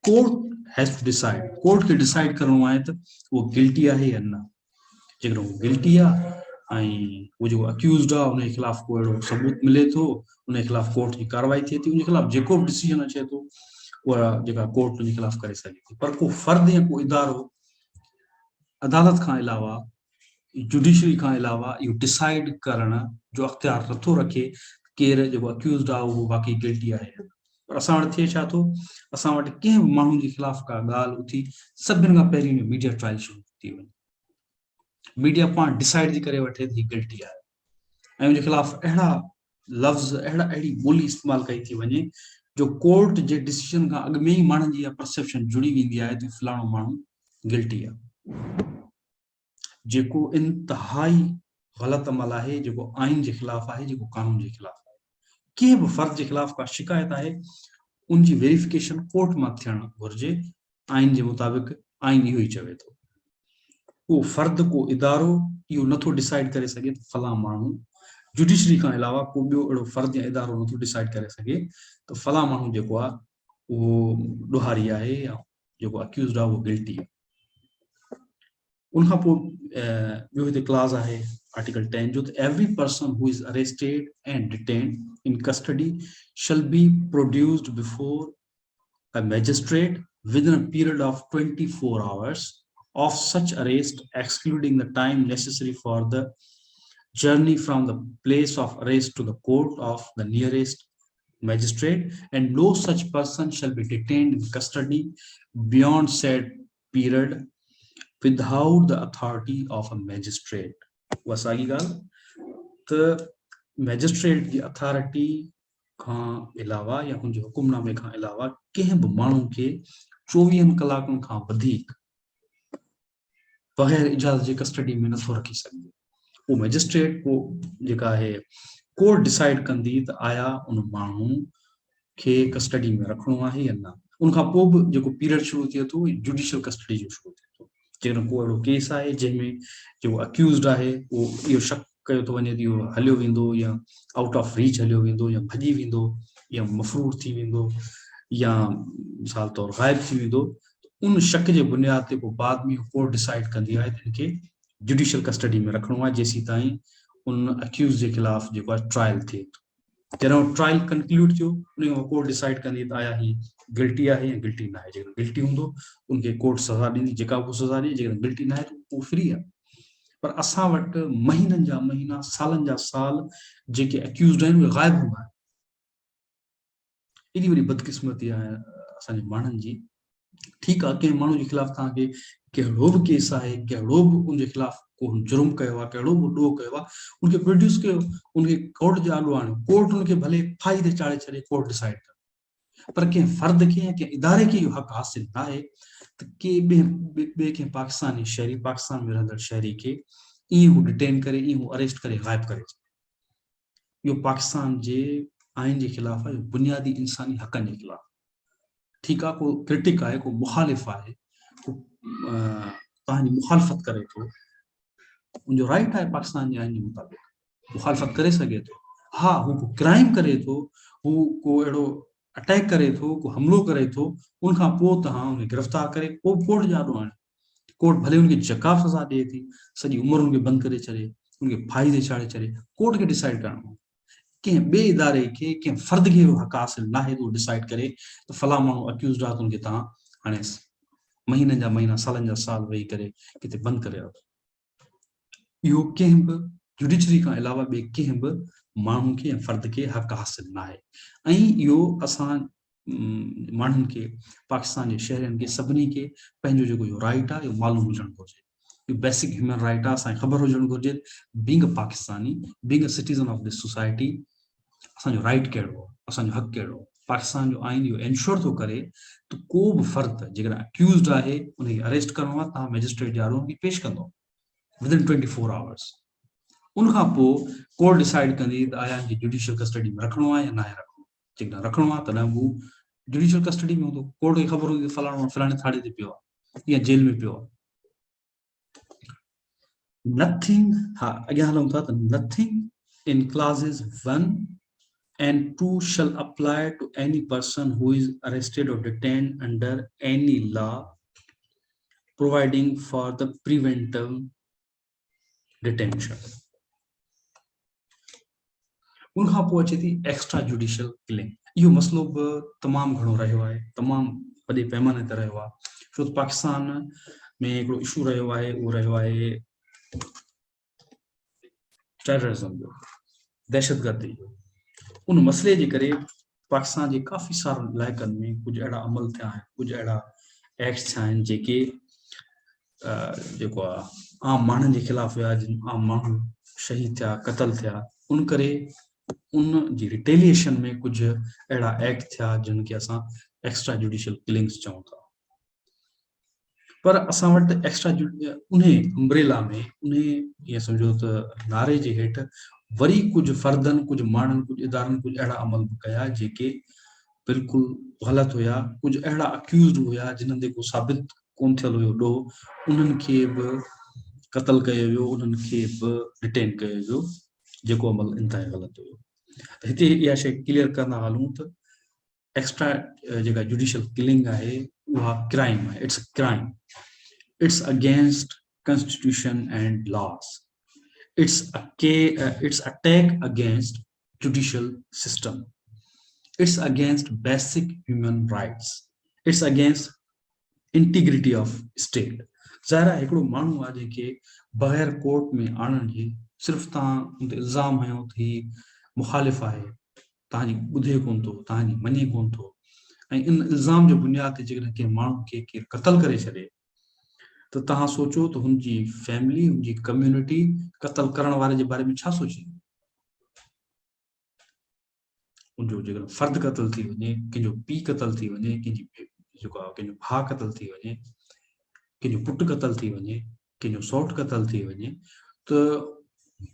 court has to decide, court खे डिसाइड करणो आहे त उहो गिल्टी आहे या न। जेकर उहो गिल्टी आहे ऐं उहो जेको अक्यूज़्ड आहे उनजे ख़िलाफ़ को अहिड़ो सबूत मिले थो, उनजे ख़िलाफ़ कोर्ट जी कार्रवाई थिए थी, उनजे ख़िलाफ़ जेको बि डिसीजन अचे थो उहा जेका कोर्ट उनजे ख़िलाफ़ करे सघे थी। पर को फ़र्द या को इदारो अदालत खां अलावा, जुडिशरी खां अलावा इहो डिसाइड करण जो अख्तियार नथो रखे केरु जेको अक्यूज़्ड आहे उहो वाकई गिल्टी आहे। पर असां वटि थिए छा थो, असां वटि कंहिं बि माण्हू जे ख़िलाफ़ का ॻाल्हि उथी सभिनि खां पहिरीं मीडिया ट्रायल शुरू थी वञे। मीडिया पाण डिसाइड थी करे वठे त हीअ गिल्टी आहे ऐं उनजे ख़िलाफ़ अहिड़ा लफ़्ज़ अहिड़ी ॿोली इस्तेमालु कई थी वञे जो कोर्ट जे डिसीजन खां अॻु में ई माण्हुनि जी इहा परसेप्शन जुड़ी वेंदी आहे त फलाणो माण्हू गिल्टी आहे, जेको इंतिहाई ग़लति अमल आहे, जेको आइन जे ख़िलाफ़ आहे, जेको कानून जे ख़िलाफ़ आहे। कंहिं बि फ़र्द जे ख़िलाफ़ का शिकायत आहे उनजी वेरिफिकेशन कोर्ट मां थियणु घुरिजे। आइन जे मुताबिक़ आइन इहो ई चवे थो। को फ़र्द को इदारो इहो नथो डिसाइड करे सघे त फलां माण्हू, जुडिशरी खां अलावा को ॿियो अहिड़ो फ़र्द या इदारो नथो डिसाइड करे सघे त फलां माण्हू जेको आहे उहो ॾोहारी आहे या जेको अक्यूज़्ड आहे उहो गिल्टी आहे। उनखां पोइ ॿियो हिते क्लाज़ आहे आर्टिकल 10 जो त every person who is arrested and detained इन custody shall be produced before a magistrate within a period of 24 hours of such arrest, excluding the time necessary for the journey from the place of arrest to the court of the nearest magistrate, and no such person shall be detained in custody beyond said period without the authority of a magistrate. उहा साॻी ॻाल्हि त magistrate जी authority खां अलावा या हुनजे हुकुमनामे खां अलावा कंहिं बि माण्हू खे 24 कलाकनि खां वधीक बग़ैर इजाज़त जे कस्टडी में नथो रखी सघे। उहो मैजिस्ट्रेट को जेका आहे कोर्ट डिसाइड कंदी त आया उन माण्हू खे कस्टडी में रखणो आहे या न। उनखां पोइ बि जेको पीरियड शुरू थिए थो जुडिशियल कस्टडी जो शुरू थिए थो। जेकॾहिं को अहिड़ो केस आहे जंहिंमें जेको अक्यूज़्ड आहे उहो इहो शक कयो थो वञे त इहो हलियो वेंदो या आउट ऑफ रीच हलियो वेंदो या भॼी वेंदो या मफ़रूर थी वेंदो या मिसाल तौरु ग़ाइब थी वेंदो, उन शक जे बुनियाद ते पोइ बाद में कोर्ट डिसाइड कंदी आहे त हिनखे जुडिशियल कस्टडी में रखणो आहे जेसीं ताईं उन अक्यूज़ जे ख़िलाफ़ जेको आहे ट्रायल थिए थो। जॾहिं ट्रायल कंक्लूड थियो उन खां कोर्ट डिसाइड कंदी त आया ही गिल्टी आहे या गिल्टी न आहे। जेकॾहिं गिल्टी हूंदो उनखे कोर्ट सज़ा ॾींदी, जेका बि सज़ा ॾे। जेकॾहिं गिल्टी न आहे त उहो फ्री आहे। पर असां वटि महीननि जा महीना, सालनि जा साल जेके अक्यूज़्ड आहिनि उहे ग़ाइब हूंदा आहिनि। एॾी वॾी बदकिस्मती आहे असांजे माण्हुनि जी। ठीकु आहे, कंहिं माण्हू जे ख़िलाफ़ तव्हांखे कहिड़ो बि केस आहे, कहिड़ो बि उनजे ख़िलाफ़ को जुर्म कयो आहे, कहिड़ो बि ॾोह कयो आहे, उनखे प्रोड्यूस कयो, उनखे कोर्ट जे आॾो आणियो, कोर्ट उनखे भले फाही ते चाढ़े छॾे, कोर्ट डिसाइड करे। पर कंहिं फ़र्द खे या कंहिं इदारे खे इहो हक़ हासिल न आहे त के ॿिए कंहिं पाकिस्तानी शहरी, पाकिस्तान में रहंदड़ शहरी खे ईअं हू डिटेन करे, ईअं हू अरेस्ट करे ग़ाइब करे। इहो पाकिस्तान जे आइन जे ख़िलाफ़ आहे, बुनियादी इंसानी हक़नि जे ख़िलाफ़। ठीकु आहे, को क्रिटिक आहे, को मुखालिफ़ आहे, को तव्हांजी मुखालफ़त करे थो, उनजो राइट आहे पाकिस्तान जे आइन जे मुताबिक़ मुखालफ़त करे सघे थो। हा, हू को क्राइम करे थो, हू को अहिड़ो अटैक करे थो, को हमलो करे थो, उनखां पोइ तव्हां उनखे गिरफ़्तार करे पोइ कोर्ट जा ॾो आणे। कोर्ट भले उनखे जका सज़ा ॾिए थी, सॼी उमिरि उनखे बंदि करे छॾे, उनखे फाही ते चाढ़े छॾे, कोर्ट खे डिसाइड करणो आहे। कंहिं ॿिए इदारे खे, कंहिं फ़र्द खे हक़ हासिल नाहे तो डिसाइड करे त फलां माण्हू अक्यूज़ड आहे, त उनखे तव्हां हाणे महीननि जा महीना, सालनि जा साल वेही करे किथे बंदि करे रखो। इहो कंहिं बि जुडिशरी खां अलावा ॿिए कंहिं बि माण्हू खे या फ़र्द खे हक़ हासिल नाहे। ऐं इहो असां माण्हुनि खे, पाकिस्तान जे शहरियुनि खे, सभिनी खे पंहिंजो जेको इहो राइट आहे इहो मालूम हुजणु घुरिजे। इहो बेसिक ह्यूमन राइट आहे, असांखे ख़बर हुजणु घुरिजे, being a Pakistani, being a citizen of this society, असांजो राइट कहिड़ो आहे, असांजो हक़ कहिड़ो आहे। पाकिस्तान जो आइन इहो इंश्योर थो करे त को बि फ़र्द जेकॾहिं अक्यूज़ड आहे उनखे अरेस्ट करणो आहे, तव्हां मैजिस्ट्रेट जे आरो खे पेश कंदो विदिन 24 आवर्स। उनखां पोइ कोर्ट डिसाइड कंदी त आया इनखे जुडिशियल कस्टडी में रखणो आहे या न रखणो। जेकॾहिं रखणो आहे तॾहिं हू जुडिशियल कस्टडी में हूंदो, कोर्ट खे ख़बर हूंदी फलाणो फलाणे थाणे ते पियो आहे या जेल में पियो आहे। नथिंग, हा अॻियां हलूं था त nothing in classes 1 and 2 shall apply to any person who is arrested or detained under any law providing for the preventive detention. उनखां पोइ अचे थी एक्स्ट्रा जुडिशियल किलिंग। इहो मसलो बि तमामु घणो रहियो आहे, तमामु वॾे पैमाने ते रहियो आहे, छो त पाकिस्तान में हिकिड़ो इशू रहियो आहे, उहो रहियो आहे टेररिज्म जो, दहशतगर्दी जो। उन मसइले जे करे पाकिस्तान जे काफ़ी सारनि इलाइक़नि में कुझु अहिड़ा अमल थिया आहिनि, कुझु अहिड़ा एक्ट्स थिया आहिनि जेके जेको आहे आम माण्हुनि जे ख़िलाफ़ हुया, जिन आम माण्हू शहीद थिया, क़तल थिया। उन करे उन जी रिटेलिएशन में कुझु अहिड़ा एक्ट थिया जिन खे असां एक्स्ट्रा जुडिशियल किलिंग्स चऊं था। पर असां वटि एक्स्ट्रा उन अम्ब्रेला में, उन ईअं सम्झो त नारे जे हेठि वरी कुझु फ़र्दनि, कुझु माण्हुनि, कुझु इदारनि कुझु अहिड़ा अमल बि कया जेके बिल्कुलु ग़लति हुया। कुझु अहिड़ा अक्यूज़ड हुया जिन्हनि ते को साबित कोन थियल हुयो ॾोह, उन्हनि खे बि क़तल कयो वियो, उन्हनि खे बि डिटेन कयो वियो, जेको अमल इंतिहाई ग़लति हुयो। त हिते इहा शइ क्लियर कंदा हलूं त एक्स्ट्रा जेका जुडिशियल किलिंग आहे उहा क्राइम आहे, it's crime, it's against constitution and loss, it's attack against judicial system, it's against basic human rights, it's against integrity of state. ज़ाहिर आहे हिकिड़ो माण्हू आहे जंहिंखे बग़ैर कोर्ट में आणण जी सिर्फ़ु तव्हां उन ते इल्ज़ाम हयो थी मुखालिफ़ आहे, तव्हांजी ॿुधे कोन थो, तव्हांजी मञे कोन थो, ऐं इन इल्ज़ाम जे बुनियाद ते जेकॾहिं कंहिं माण्हू खे केरु क़तल करे छॾे त तव्हां सोचो त हुनजी फैमिली, हुनजी कम्युनिटी क़तल करण वारे जे बारे में छा सोचींदी। उनजो जेकॾहिं फ़र्द क़तल थी वञे, कंहिंजो पीउ क़तल थी वञे, कंहिंजी जेको आहे कंहिंजो भाउ क़तल थी वञे, कंहिंजो पुटु क़तल थी वञे, कंहिंजो सौटु क़तल थी वञे, त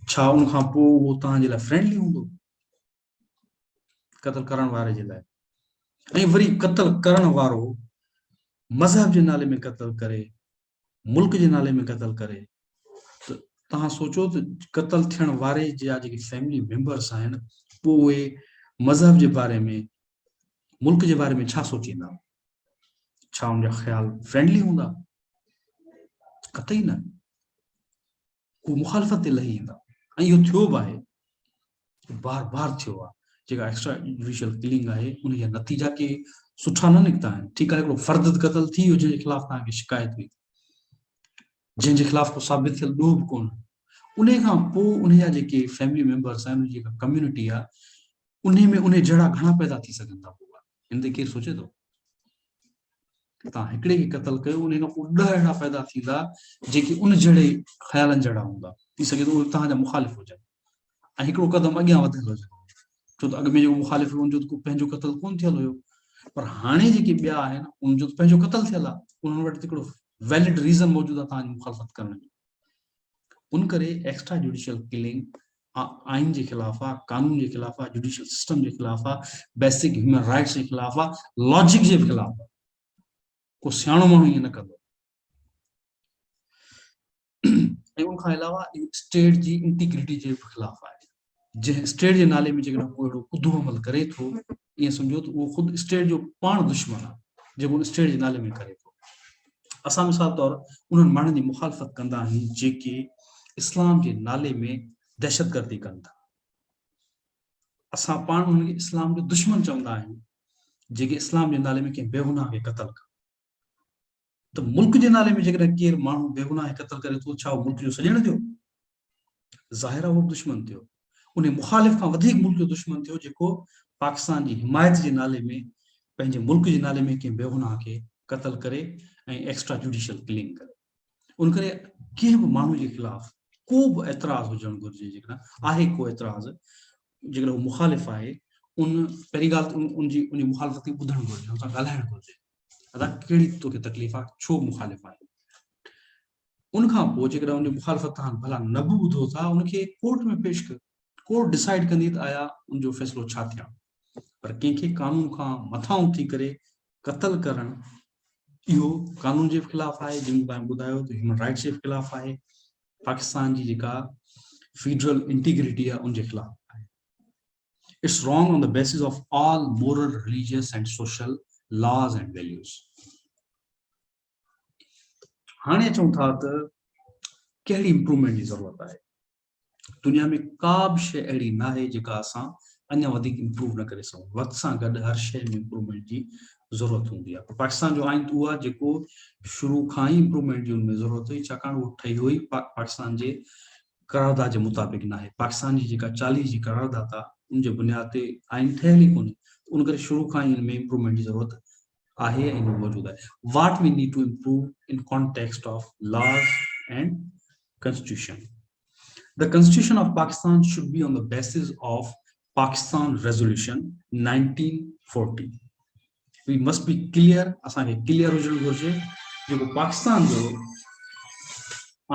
छा उनखां पोइ उहो तव्हांजे लाइ फ्रेंडली हूंदो क़तल करण वारे जे लाइ? ऐं वरी क़तल करण वारो मज़हब जे नाले में क़तल करे, मुल्क जे नाले में क़तल करे, त तव्हां सोचो त क़तल थियण वारे जा जेके फैमिली मेंबर्स आहिनि पोइ उहे मज़हब जे बारे में, मुल्क जे बारे में छा सोचींदा? छा उनजा ख़्याल फ्रेंडली हूंदा? कतई न, उहे मुखालिफ़त ते लही ईंदा। ऐं इहो थियो बि आहे, बार बार थियो आहे। जेका एक्स्ट्रा जुडिशियल किलिंग आहे उन जा नतीजा के सुठा न निकिता आहिनि। ठीकु आहे, हिकिड़ो फ़र्द क़तल थी वियो जंहिंजे ख़िलाफ़ तव्हांखे शिकायत हुई, जंहिंजे ख़िलाफ़ को साबित थियल ॾोह बि कोन, उन खां पोइ उन जा जेके फैमिली मेंबर्स आहिनि, जेका कम्युनिटी आहे, उन में उन जहिड़ा घणा पैदा थी सघनि था पोइ। हिन ते केरु सोचे थो? तव्हां हिकिड़े खे क़तल कयो, उन खां पोइ 10 अहिड़ा पैदा थींदा जेके उन जहिड़े ख़्यालनि जहिड़ा हूंदा। थी सघे थो उहे तव्हांजा मुखालिफ़ हुजनि ऐं हिकिड़ो क़दम अॻियां वधियल हुजे, छो त अॻु में जेको मुखालिफ़ हुनजो त को पंहिंजो क़तल कोन थियल हुयो। पर हाणे जेके ॿिया आहिनि उनजो त पंहिंजो क़तल थियल आहे, उन्हनि वटि हिकिड़ो वैलिड रीज़न मौजूदु आहे तव्हांजी मुखालिफ़त करण जो। उन करे एक्स्ट्रा जुडिशियल किलिंग आइन जे ख़िलाफ़ आहे, कानून जे ख़िलाफ़ आहे, जुडिशियल सिस्टम जे ख़िलाफ़ आहे, बेसिक ह्यूमन राइट्स जे ख़िलाफ़ आहे, लॉजिक जे ख़िलाफ़ आहे। को सियाणो माण्हू ईअं न कंदो। ऐं उनखां अलावा स्टेट जी इंटीग्रिटी जे ख़िलाफ़ आहे। जंहिं स्टेट जे नाले में जेकॾहिं को अहिड़ो कुदो अमल करे थो, ईअं सम्झो त उहो ख़ुदि स्टेट जो पाण दुश्मन आहे जेको उन स्टेट जे नाले में करे थो। असां मिसाल तौर उन्हनि माण्हुनि जी मुखालफ़त कंदा आहियूं जेके इस्लाम जे नाले में दहशतगर्दी कनि था। असां पाण उन्हनि खे इस्लाम जो दुश्मन चवंदा आहियूं जेके इस्लाम जे नाले में कंहिं बेगुनाह खे क़तल कनि। त मुल्क जे नाले में जेकॾहिं केरु माण्हू बेगुनाह खे क़तल करे थो, छा उहो मुल्क जो सॼण थियो? ज़ाहिर आहे उहो दुश्मन थियो। उन मुखालिफ़ खां वधीक मुल्क जो दुश्मन थियो जेको पाकिस्तान जी हिमायत जे नाले में पंहिंजे मुल्क जे नाले में कंहिं बेगुनाह खे क़तल करे ऐं एक्स्ट्रा जुडिशियल किलिंग करे। उन करे कंहिं बि माण्हू जे ख़िलाफ़ को बि एतिराज़ हुजणु घुरिजे, जेकॾहिं आहे को एतिराज़, जेकॾहिं उहो मुखालिफ़ आहे, उन पहिरीं ॻाल्हि त उन मुखालिफ़त खे ॿुधणु घुरिजे, हुन सां ॻाल्हाइणु घुरिजे, अदा कहिड़ी तोखे तकलीफ़ आहे, छो मुखालिफ़ आहे। उनखां पोइ जेकॾहिं उन मुखालिफ़त तव्हां भला न बि ॿुधो था, उनखे कोर्ट में पेश कयो। कोर्ट डिसाइड कंदी त आया उनजो फ़ैसिलो छा थिया। पर कंहिंखे कानून खां मथां उथी करे क़तल करणु, इहो कानून जे ख़िलाफ़ आहे, जिन तव्हां ॿुधायो त ह्यूमन राइट्स जे ख़िलाफ़ आहे, पाकिस्तान जी जेका फेडरल इंटीग्रिटी आहे उनजे ख़िलाफ़ आहे। It's wrong on the basis of all moral, religious and social laws and values. हाणे अचूं था त कहिड़ी इम्प्रूवमेंट जी ज़रूरत आहे। दुनिया में का बि शइ अहिड़ी न आहे जेका असां अञा वधीक इम्प्रूव न करे सघूं। वक़्त सां गॾु हर शइ में इम्प्रूवमेंट जी ज़रूरत हूंदी आहे। पाकिस्तान जो आइन उहो आहे जेको शुरू खां ई इम्प्रूवमेंट जी हुनमें ज़रूरत हुई, छाकाणि उहो ठही हुई पाकिस्तान जे करारदाद जे मुताबिक़ न आहे। पाकिस्तान जी जेका 40 जी करारदाद आहे उनजे बुनियाद ते आइन ठहियल ई कोन्हे, उन करे शुरू खां ई हिन में इम्प्रूवमेंट जी ज़रूरत आहे ऐं मौजूदु आहे। What we need to improve in context of laws and constitution. The Constitution of Pakistan should be on the basis of Pakistan Resolution 1940. We must be clear, असांखे क्लियर हुजणु घुरिजे, जेको पाकिस्तान जो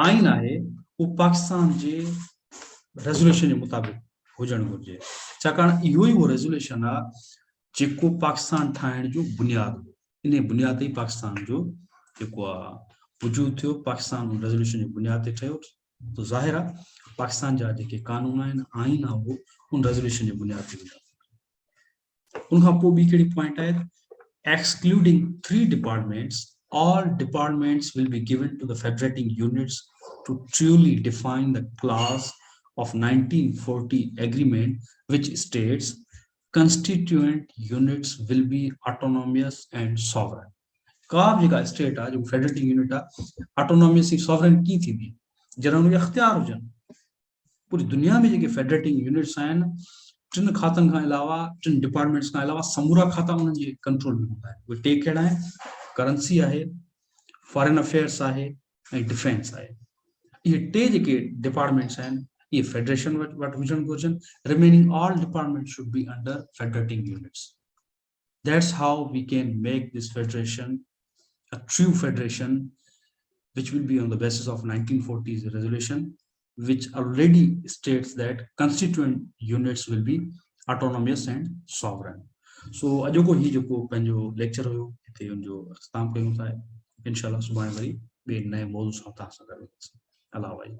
आइन आहे उहो पाकिस्तान जे रेज़ोल्यूशन जे मुताबिक़ हुजणु घुरिजे, छाकाणि इहो ई उहो रेज़ोल्यूशन आहे जेको पाकिस्तान ठाहिण जो बुनियादु हो। इन बुनियाद ते पाकिस्तान जो जेको आहे वजूद थियो, पाकिस्तान रेज़ोल्यूशन जे बुनियाद ते ठहियो। तो ज़ाहिर आहे पाकिस्तान जा जेके कानून आहिनि, आइन आहे, उहो उन रेज़ोल्यूशन जे बुनियाद ते हूंदा। उनखां पोइ ॿी कहिड़ी पॉइंट आहे, excluding 3 departments, all departments will be given to the federating units to truly define the clause of 1940 agreement which states constituent units will be autonomous and sovereign. का बि जेका स्टेट आहे, जेको फेडरेटिंग यूनिट आहे, ऑटोनॉमियस ऐं sovereign कीअं थींदी, जॾहिं उनखे अख्तियार हुजनि। पूरी दुनिया में जेके फेडरेटिंग यूनिट्स आहिनि, 3 खातनि खां अलावा, 3 डिपार्टमेंट्स खां अलावा समूरा खाता उन्हनि जे कंट्रोल में हूंदा आहिनि। उहे टे कहिड़ा आहिनि, करंसी आहे, फॉरेन अफेयर्स आहे ऐं डिफेंस आहे। इहे टे जेके डिपार्टमेंट्स आहिनि, इहे फेडरेशन वटि हुजणु घुरिजनि। Remaining all department should be under federating units. That's how we can make this federation a true federation, which will be on the basis of 1940's resolution, which already states that constituent units will be autonomous and sovereign. So अॼोको ही जेको पंहिंजो lecture हुयो हिते उनजो इख्तिताम कयूं था। इंशाल्लाह सुभाणे वरी ॿिए नए मौज़ू सां तव्हां सां गॾु अलाह भाई।